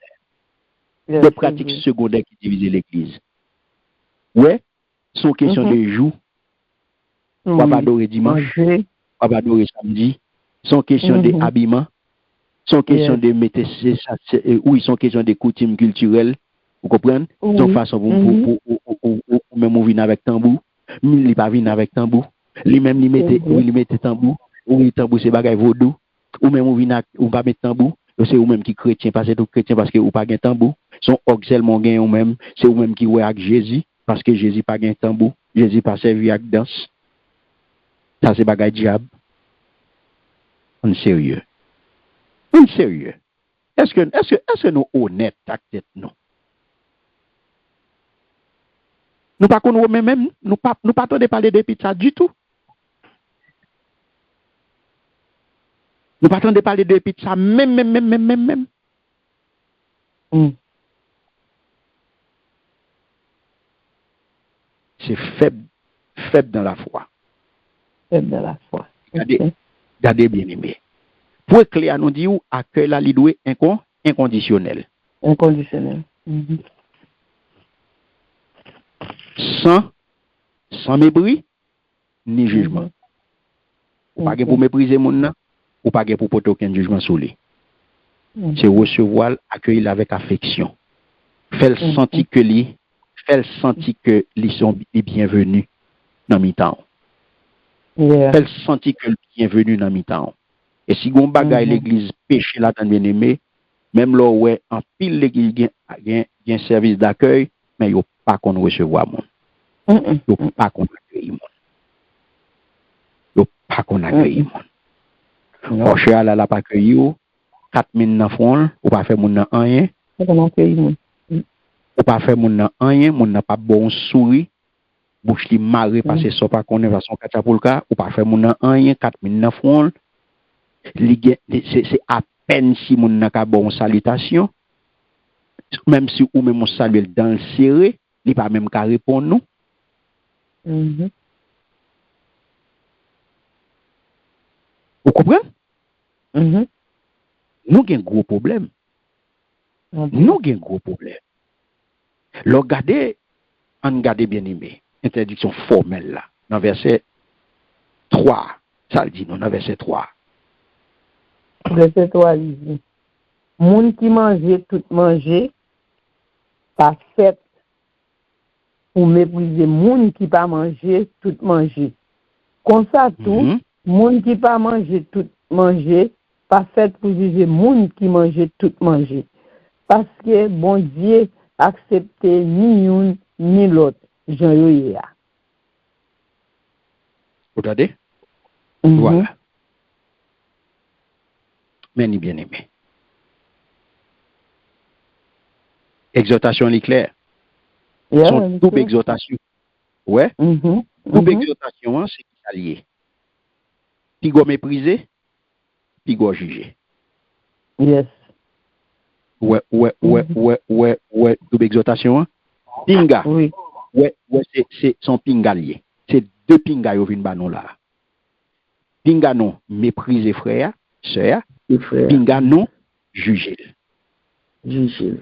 Des pratiques secondaires qui divisent l'église. Ouais, sont question de jour. On va adorer dimanche, on va adorer samedi, sont question de habillement, sont question de mettre oui, sont question de coutumes culturelles, vous comprenez? Sont façon pour même venir avec tambour, il pas venir avec tambour, lui même il mettait tambour, ou tambour c'est bagaille vaudou, ou même venir ou pas mettre tambour, c'est ou même qui chrétien parce que tout chrétien parce que ou pas gain tambour, son seulement gain ou même, c'est ou même qui ouais avec Jésus parce que Jésus pas gain tambour, Jésus pas servi avec danse. Ça c'est bagaille diable. On est sérieux. On est sérieux. Est-ce que nous honnêtes à tête non? Nous pas qu'on même nous pas de parler de pizza du tout. Nous pas de parler de pizza même. C'est faible dans la foi. Faible dans la foi. Regardez bien aimé. Pour clair nous dit où accueil la lidoué inconditionnel. Inconditionnel. Sans mépris ni jugement. Ou pas pour mépriser mon nan, ou pas pour porter aucun jugement sur lui. C'est recevoir, accueillir avec affection. Faire sentir que les sont les bienvenus dans mi-temps. Faire sentir que les bienvenus dans mi-temps. Et si on bagaille l'église péché là dans bien-aimé, même là ouais en pile l'église gain service d'accueil, mais yo pas qu'on recevoir mon. Yo pas qu'on accueillir mon. Yo pas qu'on accueillir mon. Or chez là la pas accueillir 4000 dans fond, ou pas faire mon nan rien. Ou pas faire mon nan rien, mon n'a pas bon sourire. Bouche li marre parce que ça pas connaît façon katapulka, ou pas faire mon nan rien 4000 dans fond. C'est à peine si mon n'a pas bon salutation. Même si ou même on salue dans le serré, il pas même qu'à répondre nous. Vous comprenez? Nous avons un gros problème. Regardez bien aimé, interdiction formelle là, dans verset 3. Ça le dit, non, dans verset 3. Verset 3, il dit, moun qui mange, tout manger, pas fait pour mépriser moun qui pas manger, tout manger. Comme ça, tout, moun qui pas manger, tout manger, pas fait pour juger moun qui mange, tout manger. Parce que bon Dieu accepte ni une ni l'autre. Jean Yoya. Vous regardez? Voilà. Mais ni bien aimé. Exhortation est claire. Son double exhortation. Ouais. Double exhortation, c'est allié. Puis go mépriser, puis go juger. Yes. Ouais, double exhortation. Pinga. Oui. Ouais, c'est son pinga lié. C'est deux pinga yo vinn ba nou là. Pinga non, mépriser frère, sœur. Les frères, Pinga non, juger. juger.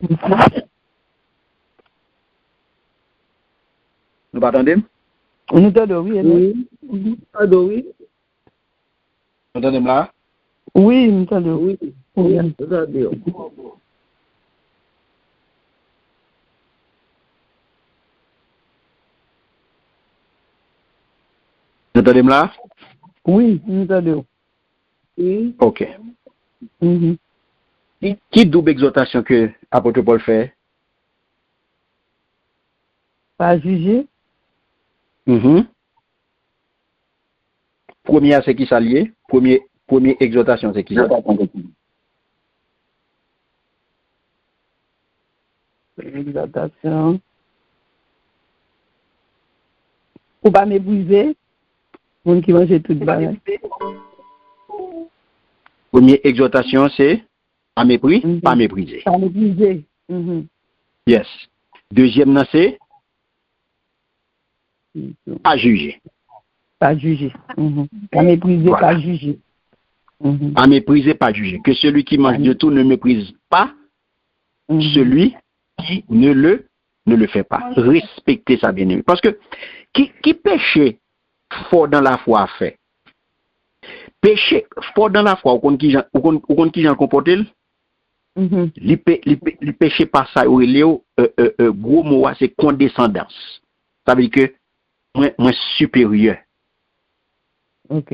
Nous pas entendre? Nous t'entendons, oui. Oui. Pardon, oui. Nous entendons là? Oui, nous t'entendons. Oui. Oui. Attendez. Nous entendons là? Oui, nous t'entendons. Oui. OK. Mhm. Qui double exhortation que apôtre Paul fait? Pas juger. Première, c'est qui s'allier? Première exhortation, c'est qui ça? Exaltation. Pour pas mépriser. Monde qui mange toute balle. Première exhortation, c'est à mépris, Mhm. pas mépriser. Pas mépriser. Mhm. Yes. Deuxième, là, c'est pas juger. Pas juger. Mhm. Pas mépriser, Voilà. pas juger. Mhm. À mépriser, pas juger. Que celui qui mange de tout ne méprise pas Mhm. celui qui ne le fait pas. Respectez ça, bien aimé. Parce que qui péché fort dans la foi fait? Péché fort dans la foi, ou qu'on qui j'en comporte, Mhm. li péché par ça, ou gros mot, c'est condescendance. Ça veut dire que moi supérieur. Ok.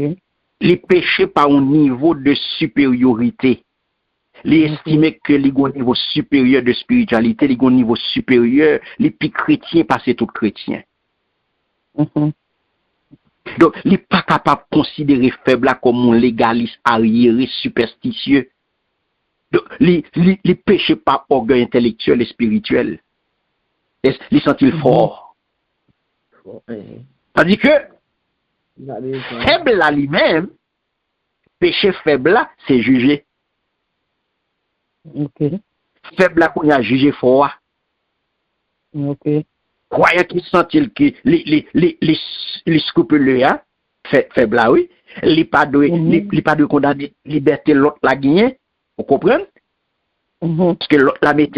Les péchés par un niveau de supériorité. Les estimer que les ont un niveau supérieur de spiritualité, les ont un niveau supérieur, les plus chrétiens passer tout chrétien. Mhm. Donc, les pas capable de considérer faible là comme un légaliste arriéré, superstitieux. Donc, les péchés par orgueil intellectuel et spirituel. Les sentent-ils forts. C'est-à-dire que faible là lui-même, péché faible là, c'est jugé. Ok. Faible là qu'on a jugé fort. Ok. Croyant qu'ils sentent-ils que les scrupuleux, hein, faible là, oui. Les pas de condamner liberté l'autre la gagné. Vous comprenez? Mhm. Parce que l'autre la met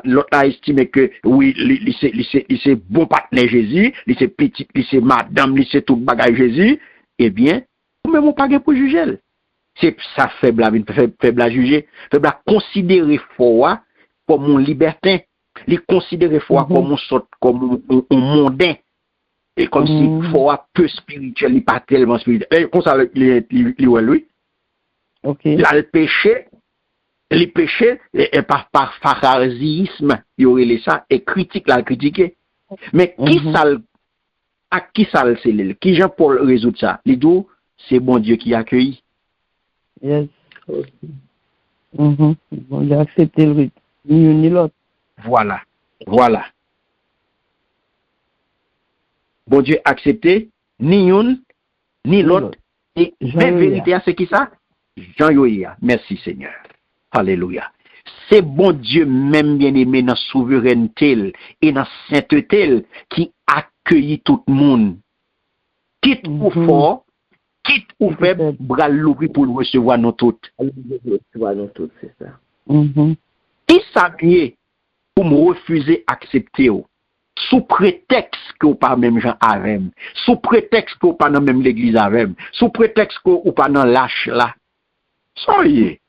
l'autre a estimé que oui, c'est bon partenaire Jésus, c'est petit, c'est madame, c'est tout bagage Jésus, eh bien, même on pas pour juger. C'est ça faible à juger, faible à considérer fort comme un libertin, les considérer fort comme un sort, comme un mondain, et comme si fort peu spirituel, il pas tellement spirituel. Comme ça, lui. Ok. Là, le péché, les péchés, par pharisisme, il y aurait ça, et critique, là, critiquer. Mais à qui ça le c'est, qui Jean-Paul résout ça? Les deux, c'est bon Dieu qui accueille. Yes. Mhm. Bon, j'ai accepté le rythme. Ni l'un ni l'autre. Voilà. Bon Dieu accepté, ni une, ni l'autre. Et la vérité, c'est qui ça? Jean Yoya. Merci Seigneur. Alléluia. C'est bon Dieu même bien-aimé dans la souveraineté et dans la sainteté qui accueille tout le monde. Quitte ou fort, quitte ou faible, bras l'ouvrir pour le recevoir nous toutes. C'est ça. Qui s'habille pour me refuser d'accepter sous prétexte que vous pas même gens avec, sous prétexte que vous pas dans même l'église avec, sous prétexte que vous pas dans lâche là. Soyez.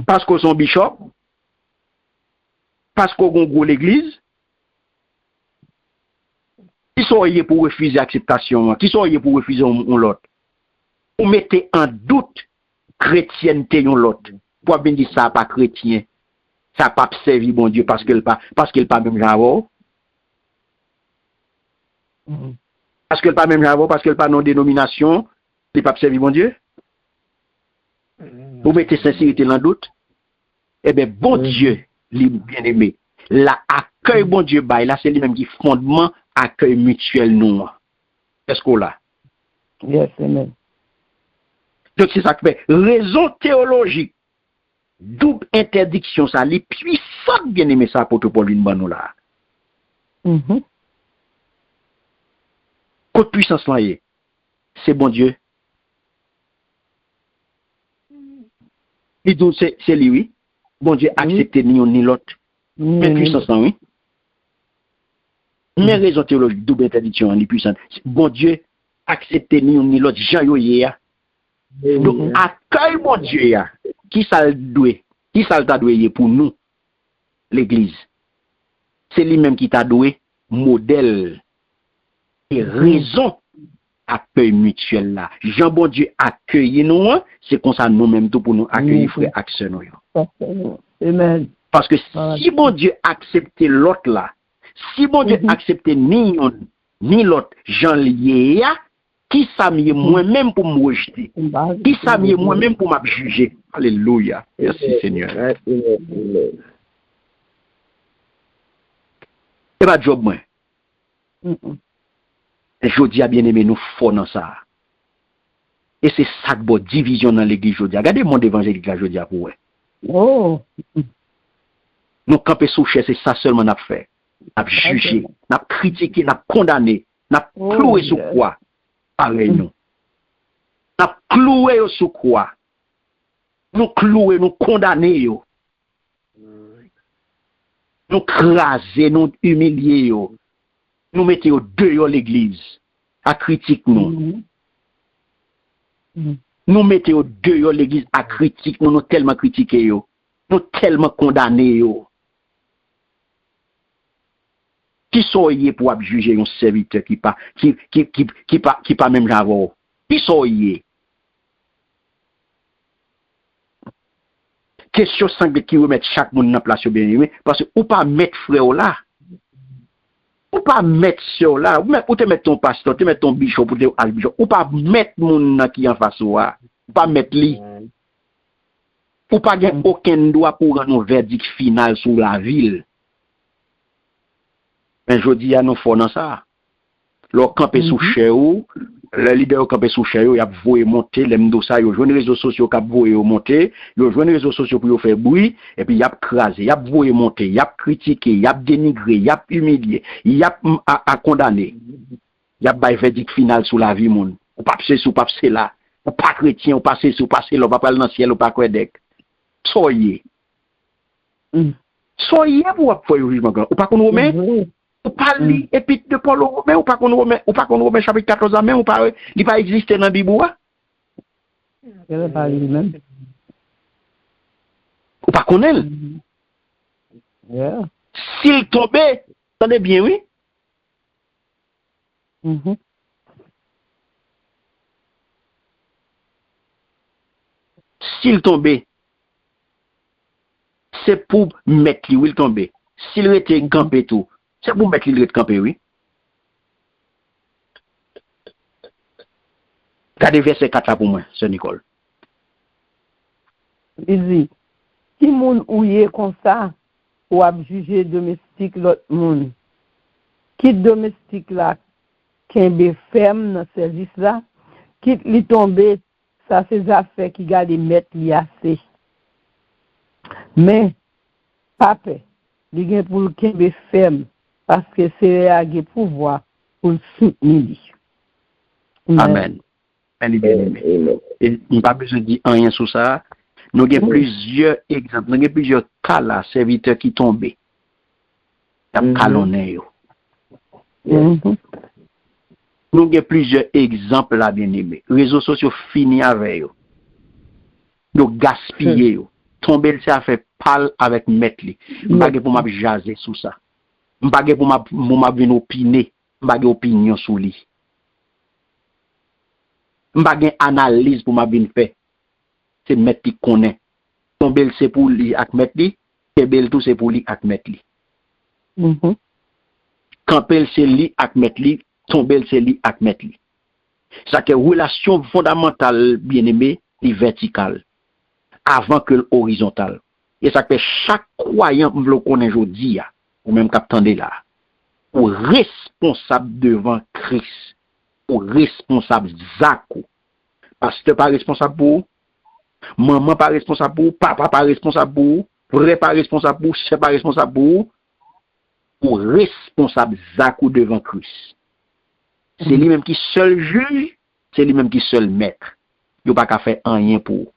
Parce qu'on sont bishop, parce qu'on go l'église. Qui soyez pour refuser l'acceptation, qui soyez pour refuser l'autre. Vous mettez en doute chrétienté l'autre. Pour bien dire ça pas chrétien. Ça pas servi bon Dieu parce qu'il pas même genre. Parce qu'il pas même genre, parce qu'il pas non dénomination, il pas servi bon Dieu. Vous mettez sincérité dans le doute. Eh bien, bon Dieu, les bien-aimés, la accueil bon Dieu, là, c'est lui-même qui fondement accueil mutuel nous. Est-ce qu'on l'a? Yes, amen. Donc c'est ça que fait. Raison théologique, double interdiction, ça, les puissantes bien aimé ça, apôtre Paul nous là. Côte puissance là, c'est bon Dieu. Et donc c'est lui, oui. Bon Dieu accepte ni un ni l'autre. Mais puissance là, oui. Mais raison théologique, double interdiction, les puissantes. Bon Dieu accepte ni un ni l'autre, Jean Yoye. Donc, accueille mon Dieu, qui ça le doit, qui ça t'a doué pour nous, l'église. C'est lui-même qui t'a doué, modèle et raison accueil mutuel là. Jean bon Dieu accueille nous, c'est comme ça nous-mêmes tout pour nous accueillir frères et sœurs nous. Amen. Parce que si bon Dieu acceptait l'autre là, si bon Dieu acceptait ni un ni l'autre, Jean lié, qui ça m'y moi-même pour me rejeter? Qui ça m'y moi-même pour me juger? Alléluia. Merci Seigneur. Et pas job moi. Je dis à bien aimé nous fort dans ça. Et c'est ça que bon division dans l'église je dis. Regardez mon évangélique là je dis pour vous. Oh. Nous camper sous chaise, c'est ça seulement n'a fait. N'a jugé, n'a critiqué, n'a condamné, n'a cloué sous quoi? Pareil nous. N'a cloué sous quoi? Nous cloué, nous condamné yo. Nous craser, nous humilier yo. Nous mettons au dehors l'église. À critique nous. Nous mettons au dehors l'église à critique nous, nous tellement critiqué yo. Nous tellement condamné yo. Qui soyez pour juger un serviteur qui pas même j'avais. Qui soyez? Question simple qui remet chaque monde dans place bien aimé parce que ou pas mettre frère là. Ou pas mettre sur là, ou te mettre ton pasteur, te mettre ton bishop, ou te archbishop, ou pas mettre mon qui en face ou pas mettre lui. Ou pas gagner aucun droit pour rendre un verdict final sur la ville. Mais je dis à nous faut dans ça. Le campé sous chez le leader campé sous chez il a voulu monter les m'dossa yo joindre réseaux sociaux qui a voulu monter, yo joindre réseaux sociaux pour faire bruit et puis il a crasé, il a voulu monter, il a critiqué, il a dénigré, il a humilié, il a condamné. Il a bail verdict final sur la vie monde. Ou pas c'est sous pas c'est là. Ou pas chrétien, ou pas c'est sous pas c'est là, pas dans le ciel ou pas quoi dek. Soyez. Soyez pour faire le jugement. Ou pas qu'on remet ou pas li épître de Paul aux Romains ou pas qu'on remet chapitre 14 à main ou pas il pas exister dans la Bible Il pas lui-même. ou pas qu'on elle s'il tombait attendez bien oui s'il tombait c'est pour mettre lui où il tombait s'il était campé tout c'est pour mettre lui campé oui. Regardez verset 4 là pour moi, Sœur Nicole. Il dit, si moun ouye comme ça, ou a juger domestique l'autre moun, qui domestique là, kembe ferme dans service là, quitte li tomber, ça c'est affaires qui garde mettre li assez. Mais, pape, li gen pour kembe ferme, parce que c'est à gen pouvoir pour soutenir li. Amen. Et nous pas besoin de dire rien sur ça. Nous avons plusieurs exemples, nous avons plusieurs cas là, serviteurs qui tombent. Ils ont calonné. Nous avons plusieurs exemples là, bien aimés. Les réseaux sociaux finis avec eux. Ils ont gaspillé. Tomber, ça fait parler avec Metli. Je ne sais pas pour m'a jaser sur ça. Je ne sais pas pour m'a venir opiner. Je n'ai pas opinion sur lui. Je n'ai pas analyse pour m'a venir faire. C'est Metli qui connaît. Tomber, c'est pour lui avec Metli. Kebel tout, c'est pour lui avec Metli. Campel, c'est lui avec Metli. Tomber, c'est lui avec Metli. C'est que relation fondamentale, bien aimée, est verticale. Avant que l'horizontale. Et ça fait chaque croyant que vous connaissez aujourd'hui, ou même capitaine de là, ou responsable devant Christ, ou responsable Zako, pasteur pas responsable pour, maman pas responsable pour, papa pas responsable pour, frère pas responsable pour, chef pas responsable pour responsable Zakou devant Christ. C'est lui-même qui seul juge, c'est lui-même qui seul maître. Il n'y a pas qu'à faire rien pour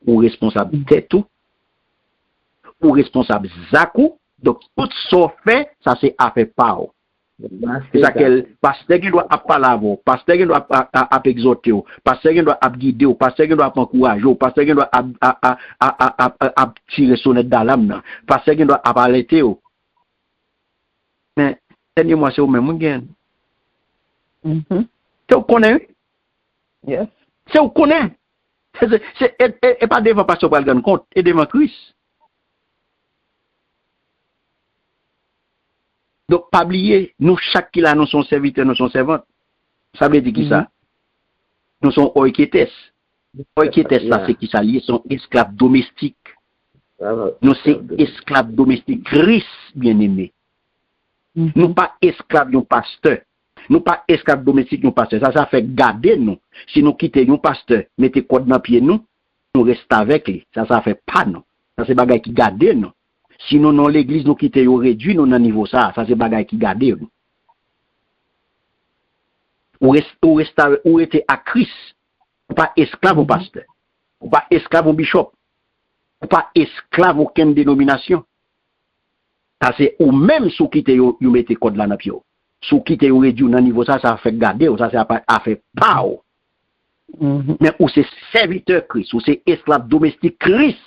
ou responsable tête ou responsable Zakou. Donc, tout ça fait, ça c'est affaire par. C'est ça que pasteur qui doit parler avant, pasteur qui doit exhorter, pasteur qui doit guider, pasteur qui doit encourager, pasteur qui doit tirer sonnette d'alarme, pasteur qui doit alerter. Mais, tenez-moi, c'est au même gain. C'est au connaît. Yes. C'est au connaît. Et pas devant pasteur pour le compte, et devant Christ. Donc, pas oublier, nous, chaque qui là, nous sommes serviteurs, nous sommes servantes. Ça veut dire qui ça? Nous sommes oiketes. Oiketes, ça, c'est qui ça? Ils sont esclaves domestiques. Nous sommes esclaves domestiques. Christ, bien-aimé. Nous pas esclaves d'un pasteur. Nous pas esclaves domestiques d'un pasteur. Ça fait garder nous. Si nous quittons un pasteur, mettez code dans pied nous, nous restons avec lui. Ça fait pas nous. Ça c'est bagay qui garde nous. Sinon, dans l'église, nous quittons réduit nous dans niveau ça. Ça c'est bagay qui garde nous. Ou rester à Christ. Ou pas esclave au pasteur. Ou pas esclave au bishop. Ou pas esclave aucune dénomination. Ça c'est ou même sous quitter vous mettez code là dans pied. Sous quitter vous réduit dans niveau ça, ça fait garder, ça c'est fait pas. Mais ou c'est serviteur Christ, ou c'est esclave domestique Christ.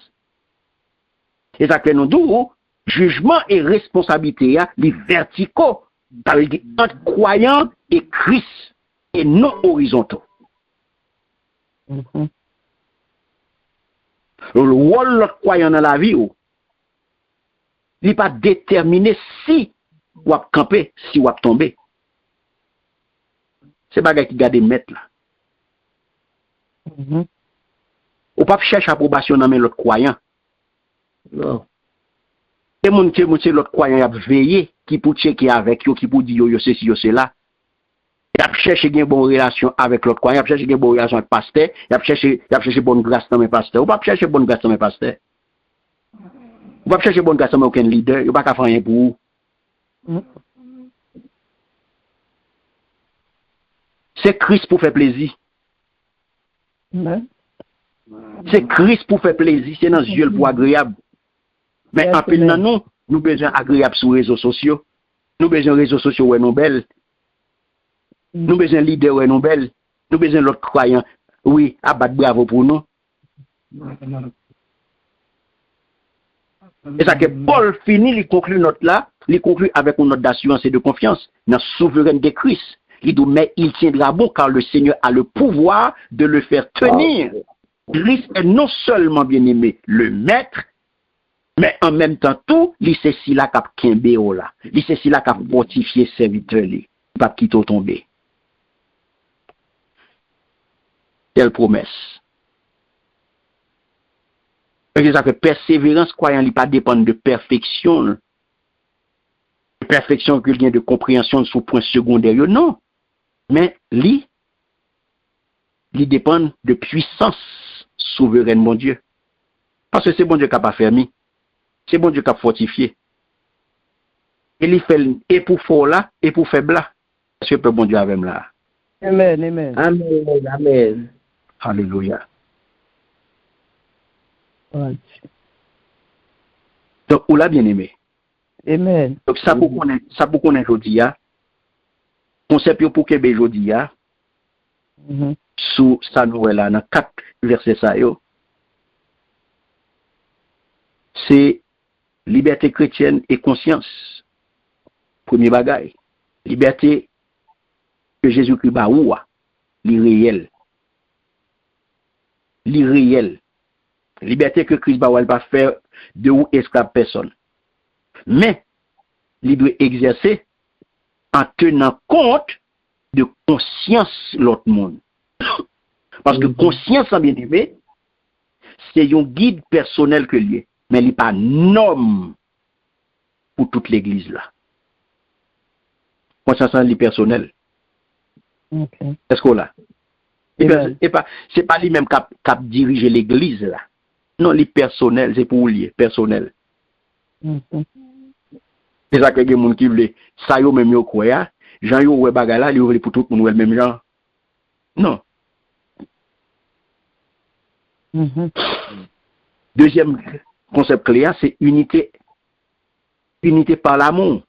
Et ça que nous disons, jugement et responsabilité, les verticaux, entre croyants et Christ, et non horizontaux. Le rôle de croyant dans la vie, il n'est pas déterminé si ou à camper, si ou à tomber. C'est bagay qui garde mettre là. Ou pas chercher approbation dans l'autre croyant. Non. Et mon l'autre croyant a veillé qui pour checker avec yo, qui pour dire yo c'est si yo c'est là. Il a cherché une bonne relation avec l'autre croyant, il a cherché une bonne relation avec le pasteur, il a cherché bonne grâce dans mes pasteurs. Ou pas chercher bonne grâce dans mes pasteurs. Ou pas chercher bonne grâce dans aucun leader, il pas qu'à faire rien pour vous. C'est Christ pour faire plaisir. C'est Christ pour faire plaisir, c'est dans les yeux pour agréable. Mais en plus, nous avons besoin agréable sur les réseaux sociaux. Nous avons besoin de réseaux sociaux où nous belles. Nous avons besoin de leaders où nous belles. Nous avons besoin de l'autre croyant. Oui, abattre bravo pour nous. Et ça que Paul finit, il conclut notre là, il conclut avec une note d'assurance et de confiance dans la souveraineté de Christ. Il dit, mais il tiendra bon car le Seigneur a le pouvoir de le faire tenir. Christ est non seulement bien-aimé, le maître, mais en même temps tout, il c'est si là cap kembéo là. Il c'est si là cap fortifier serviteur li. Pas quitter tomber. Quelle promesse. C'est ça que persévérance croyant li pas dépendre de perfection. Perfection qu'il vient de compréhension sous point secondaire non. Mais li dépend de puissance souveraine mon Dieu. Parce que c'est bon Dieu qui a pas fermé. C'est bon Dieu qui a fortifié. Et il fait et pour fort là, et pour faible là. Parce que bon Dieu avec là. Amen, amen. Amen, amen. Alléluia. Ouais. Donc, ou là bien aimé. Amen. Donc, ça pour qu'on ait aujourd'hui, concept pour que aujourd'hui, sous sa nouvelle là, dans 4 versets ça yo, c'est liberté chrétienne et conscience. Premier bagage. Liberté que Jésus-Christ ba ouah, l'irréel. L'irréel. Liberté que Christ ba ouah, pas faire de ou esclave personne. Mais, il doit exercer en tenant compte de conscience l'autre monde. Parce que conscience, bien aimé, c'est un guide personnel que lié. Mais il n'est pas norme pour toute l'église là. Conscience est personnel. Okay. Est-ce qu'on l'a? C'est pas lui-même qui a dirigé l'église là. Non, les personnel, c'est pour lui, personnel. C'est ça que les gens qui veulent, ça yo même yo quoi, Jean yo ouais bagay là, li pour tout le monde même genre. Non. Deuxième concept clé, c'est unité. Unité par l'amour.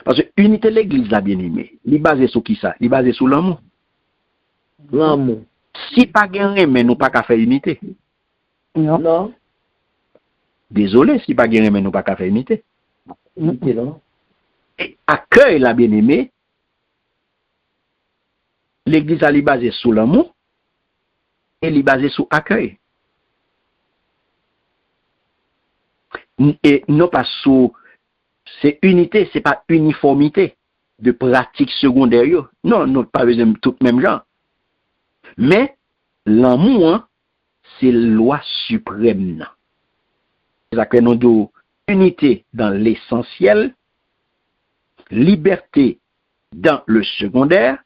Parce que unité de l'église là bien aimé, il est basé sur qui ça? Il est basé sur l'amour. L'amour. Si pas gagner mais nous pas qu'à faire unité. Non. Désolé si pas gagner mais nous pas qu'à faire unité. Non. Et accueil la bien aimé. L'église elle est basée sur l'amour et elle est basée sur accueil. Et non pas sur c'est unité, c'est pas uniformité de pratique secondaire. Non, nous pas besoin de tout même genre. Mais l'amour, hein, c'est loi suprême. C'est ça que nous avons unité dans l'essentiel, liberté dans le secondaire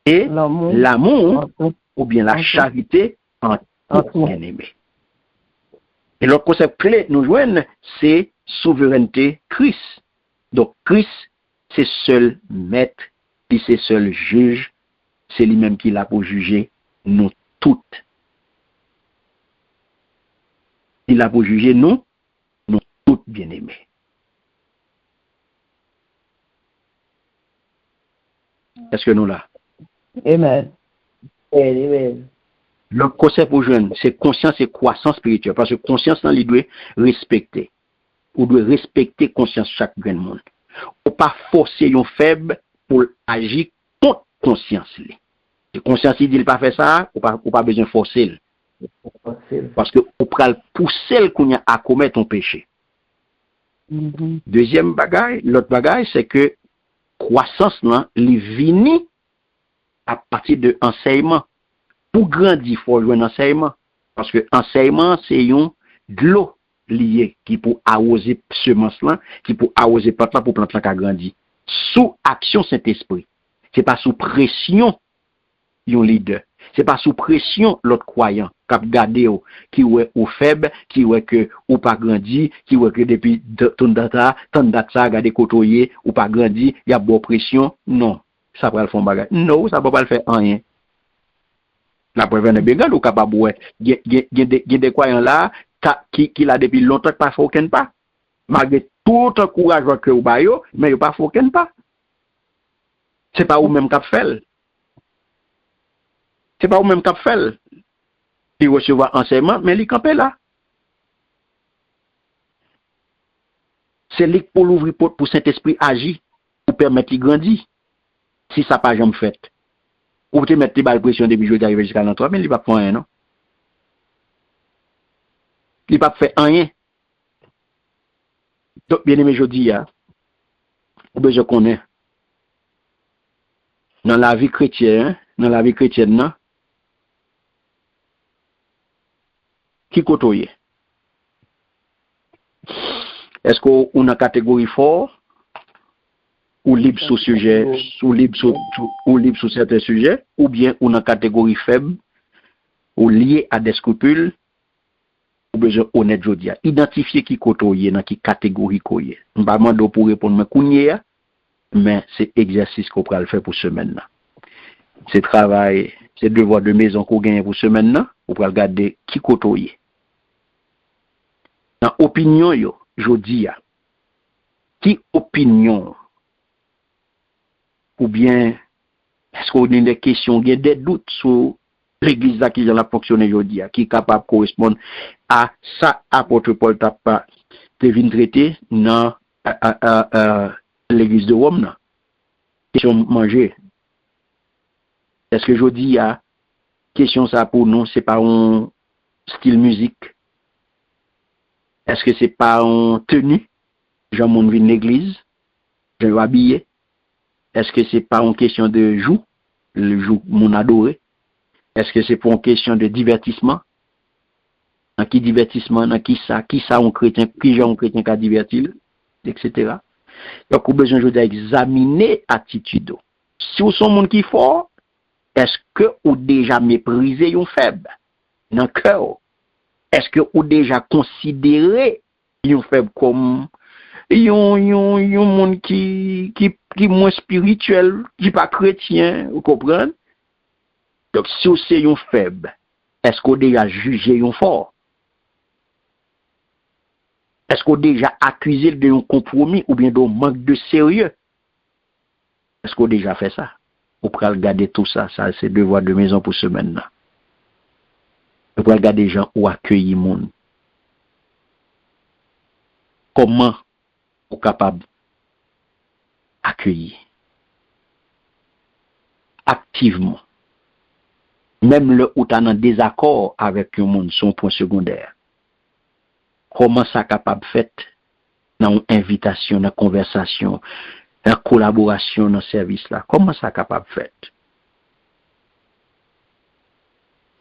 et l'amour ou bien la charité en tout bien-aimé. Et l'autre concept clé nous joignent, c'est souveraineté Christ. Donc Christ, c'est seul maître, et c'est seul juge, c'est lui-même qui l'a pour juger nous toutes. Il a pour juger nous toutes bien-aimés. Est-ce que nous là? Amen. Amen. Le concept pour jeunes, c'est conscience et croissance spirituelle. Parce que conscience, il doit respecter. On doit respecter conscience chaque grand monde. On ne pas forcer un faible pour agir contre conscience. Si conscience il dit pas faire ça, on pas besoin de forcer. Parce que on peut pousser qu'on a à commettre un péché. Deuxième bagaille, l'autre bagaille, c'est que croissance là, il vient à partir de enseignement. Pour grandir, il faut jouer un enseignement. Parce que enseignement, c'est de l'eau liée qui pour arroser semence là, qui pour arroser plante là pour plante là qui grandit. Sous action Saint-Esprit. C'est pas sous pression yon leader. C'est pas sous pression l'autre croyant qui garder qui ouais ou faible, qui ouais que ou pas grandi, qui ouais que depuis tant data ça garder côtoyer ou pas grandi, il y a bonne pression. Non, ça va le faire bagage. Non, ça va pas le faire rien. La preuve est bien ou capable ouais, il y a des croyants là qui l'a depuis longtemps pas fait aucun pas. Malgré tout le courage que vous avez, mais il pas fait aucun pas. C'est pas vous même qui fait. C'est pas vous même qui fait. Il recevoir enseignement, mais il campé là. C'est lui pour l'ouvrir pour Saint-Esprit agir, pour permettre qu'il grandisse. Si ça n'a pas jamais fait. Ou peut mettre les balles pression depuis que je arrivé jusqu'à l'entrée, mais il va pas faire rien, non? Il va pas faire rien. Donc, bien aimé, je dis, je connais. Dans la vie chrétienne, non? Qui côtoie? Est-ce qu'on a une catégorie forte ou libre sur sujet, ou libre sur certains sujets, ou bien on a une catégorie faible ou liée à des scrupules, ou besoin honnête je dis. Identifier qui côtoie dans qui catégorie koye. On va demander pour répondre mais c'est exercice qu'on peut le faire pour semaine là. C'est travail, c'est devoir de maison qu'on gagne pour semaine là, on peut regarder qui côtoie. Dans opinion yo, je dis qui opinion ou bien est-ce qu'on a des questions, il y a des doutes sur l'église qui a fonctionné aujourd'hui, qui est capable de correspondre à ça apôtre Paul t'a devine traiter dans l'église de Rome là. Question manger. Est-ce que je dis question ça pour nous, c'est pas un style musique? Est-ce que c'est pas un tenue? Jean mon vient l'église, je vais habiller. Est-ce que c'est pas une question de jour, le jour mon adoré? Est-ce que c'est pour une question de divertissement? Dans qui divertissement, dans qui ça un chrétien, qui genre un chrétien qui a diverti, etc. Donc, on a besoin d'examiner l'attitude. Si vous êtes un monde qui est fort, est-ce que ou déjà méprisé un faible dans le cœur? Est-ce que ou déjà considéré un faible comme un monde qui moins spirituel, qui pas chrétien, vous comprenez? Donc si vous c'est un faible, est-ce qu'on déjà jugé un fort? Est-ce qu'on déjà accusé d'un compromis ou bien d'un manque de sérieux? Est-ce qu'on déjà fait ça? Vous pouvez regarder tout ça, ça c'est devoir de maison pour ce maintenant. Vous pouvez regarder les gens où accueillir le monde. Comment vous êtes capable d'accueillir? Activement. Même le où tu es en désaccord avec le monde, son point secondaire. Comment ça capable de faire dans une invitation, dans une conversation, dans une collaboration dans ce service-là? Comment ça capable de faire?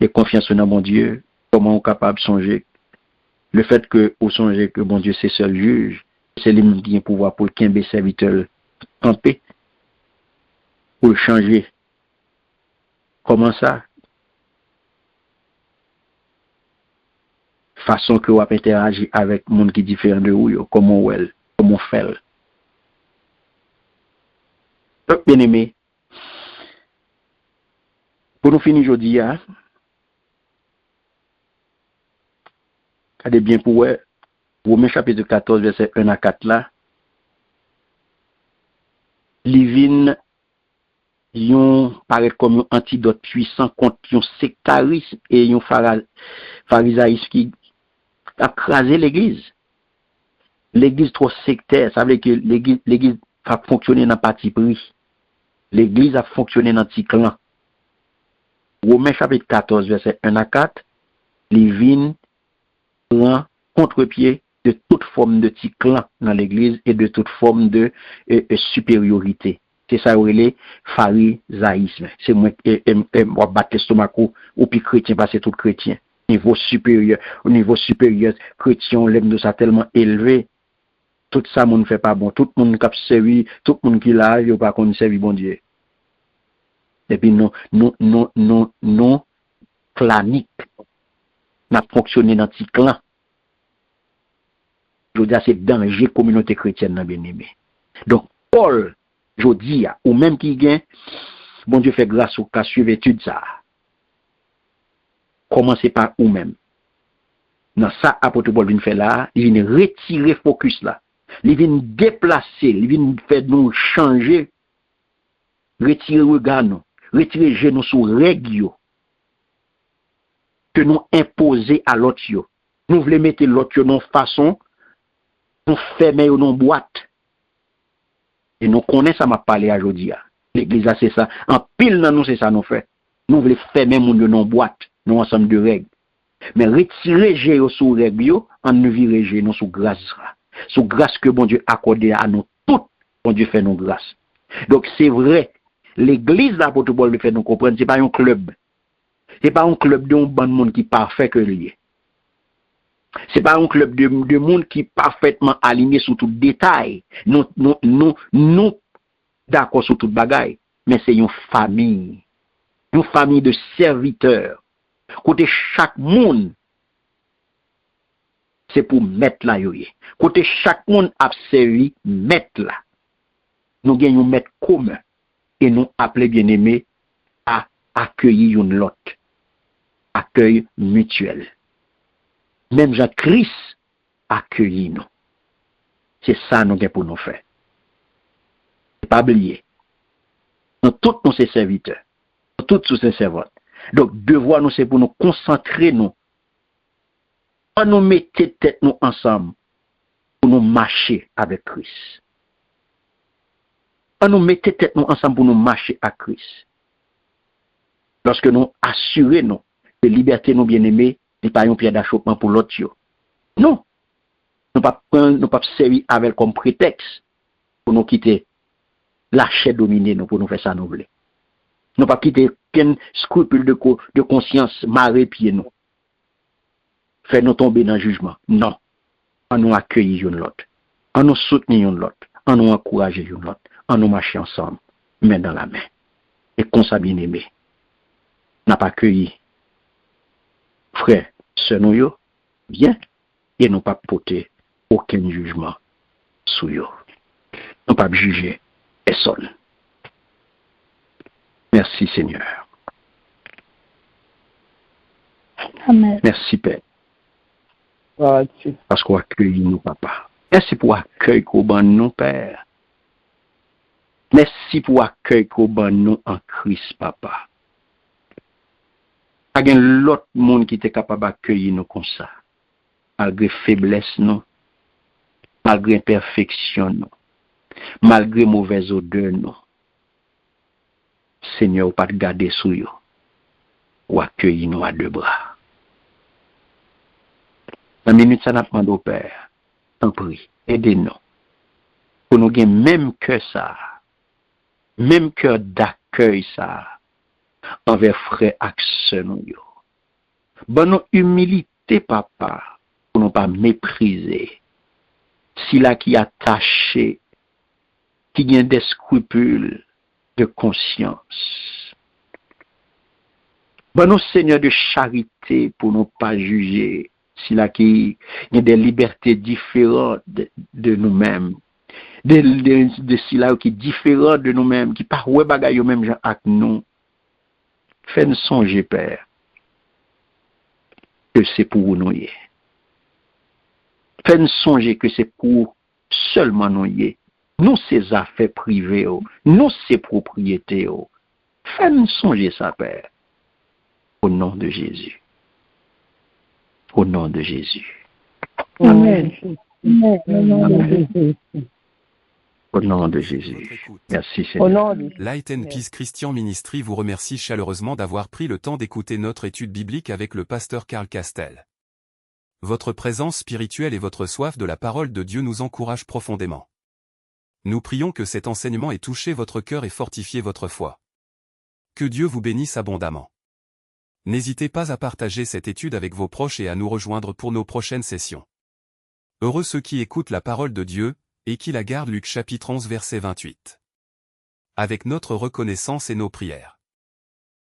Et confiance dans mon Dieu, comment on est capable de songer? Le fait que vous songez que mon Dieu c'est seul juge, c'est lui qui a pouvoir pour le serviteur en paix, pour le changer. Comment ça? Façon que vous interagir avec le monde qui est différent de vous, comment on fait. Donc, bien aimé, pour nous finir aujourd'hui, regardez bien pour vous, Romains chapitre 14, verset 1 à 4 là, Livine, yon paraît comme un antidote puissant contre un sectarisme et un pharisaïsme qui a crasé l'église. L'église trop sectaire, ça veut dire que l'église a fonctionné dans parti pris. L'église a fonctionné dans petit clan. Romains chapitre 14, verset 1 à 4, Livine prend contre-pied de toute forme de petit clan dans l'église et de toute forme de supériorité. C'est ça où il est pharisaïsme. C'est moi qui battre l'estomac ou puis chrétien parce que c'est tout chrétien. Au niveau supérieur, chrétien, l'aime de ça tellement élevé. Tout ça, ne fait pas bon. Tout le monde qui a servi, tout le monde qui l'a, il n'a pas connu servi bon Dieu. Et puis, non, clanique. N'a fonctionné dans petit clan. Je veux dire, c'est danger communauté chrétienne dans bien-aimé. Donc, Paul, je dis, ou même qui gagne, bon Dieu fait grâce au cas suivre étude ça. Commencez par vous-même. Dans ça, apôtre Paul vient faire là, il vient retirer focus là. Il vient déplacer, il vient faire nous changer, retirer regard nous, retirer genoux sous règles que nous imposer à l'autre. Nous voulons mettre l'autre dans façon, nous fermer dans boîte. Et nous connaissons ça m'a parlé aujourd'hui. L'église c'est ça. En pile dans nous c'est ça nous fait. Nous voulons fermer mon dans boîte, nous ensemble de règles. Mais retirer géo sous règles, en nous virer géo sous grâce. Sous grâce que bon Dieu accordé à nous toutes, bon Dieu fait nos grâces. Donc c'est vrai, l'église l'apôtre Paul fait nous comprendre, c'est pas un club. C'est pas un club de bon monde qui parfait que lié. C'est pas un club de monde qui parfaitement aligné sur tout détail. Nous d'accord sur toute bagaille, mais c'est une famille de serviteurs. Côté chaque monde, c'est pour mettre là yoye. Côté chaque monde a servi mettre là. Nous gagnons mettre commun et nous appelons bien-aimés à accueillir une l'autre. Accueil mutuel. Même Jean-Christ accueillit nous. C'est ça nous avons pour nous faire. Pas oublier. Nous tous nous sommes serviteurs. Nous tous nous sommes servantes. Donc, devoir nous c'est pour nous concentrer nous. On nous mettre tête nous ensemble pour nous marcher avec Christ. On nous mettre tête nous ensemble pour nous marcher avec Christ. Lorsque nous assurons nous que liberté nous bien-aimés n'est pas un pied d'achoppement pour l'autre. Non. Nous ne pas servir avec comme prétexte pour nous quitter la chair dominée nous pour nous faire ça nous voulons. Nous pas quitter aucun scrupule de conscience marrer pied nous. Faire nous tomber dans le jugement. Non. On nous accueillir l'autre. On nous soutenir l'autre. On nous encourager l'autre. On nous marcher ensemble, main dans la main. Et qu'on soit bien aimé. n'a pas accueilli frère, sœur nous yo, bien, et nous pas porter aucun jugement sur yo. Nous pas juger personne. Merci Seigneur. Amen. Merci Père. Oh, Dieu. Parce qu'on accueille nous, papa. Merci pour l'accueil qu'on ban nous, Père. Merci pour l'accueil qu'on ban nous en Christ, papa. Il y a l'autre monde qui était capable d'accueillir nous comme ça. Malgré faiblesse, nous. Malgré imperfection, nous. Malgré mauvaise odeur, nous. Seigneur, pas de garder sur nous. Ou accueillir nous à deux bras. Dans la minute, ça n'a pas de Père. T'en prie, aidez-nous. Pour nous gagner même cœur ça. Même cœur d'accueil ça. Envers frère et sœur nous. Bonne humilité, papa. Pour ne pas mépriser. Si là qui attaché, qui gagne des scrupules de conscience. Bonne Seigneur de charité pour ne pas juger. Si là qui y a des libertés différentes de nous-mêmes, de si là qui différentes de nous-mêmes, qui par ouais bagay yo même avec nous, fais-nous songer, Père, que c'est pour nous y est. Fais-nous songer que c'est pour seulement nous y est. Nous ces affaires privées, nous ces propriétés. Fais-nous songer ça, Père, au nom de Jésus. Au nom de Jésus. Amen. Amen. Au nom de Jésus. Merci Seigneur. Au nom de Light and Peace Christian Ministry vous remercie chaleureusement d'avoir pris le temps d'écouter notre étude biblique avec le pasteur Karl Castel. Votre présence spirituelle et votre soif de la parole de Dieu nous encouragent profondément. Nous prions que cet enseignement ait touché votre cœur et fortifié votre foi. Que Dieu vous bénisse abondamment. N'hésitez pas à partager cette étude avec vos proches et à nous rejoindre pour nos prochaines sessions. Heureux ceux qui écoutent la parole de Dieu, et qui la gardent. Luc chapitre 11 verset 28. Avec notre reconnaissance et nos prières.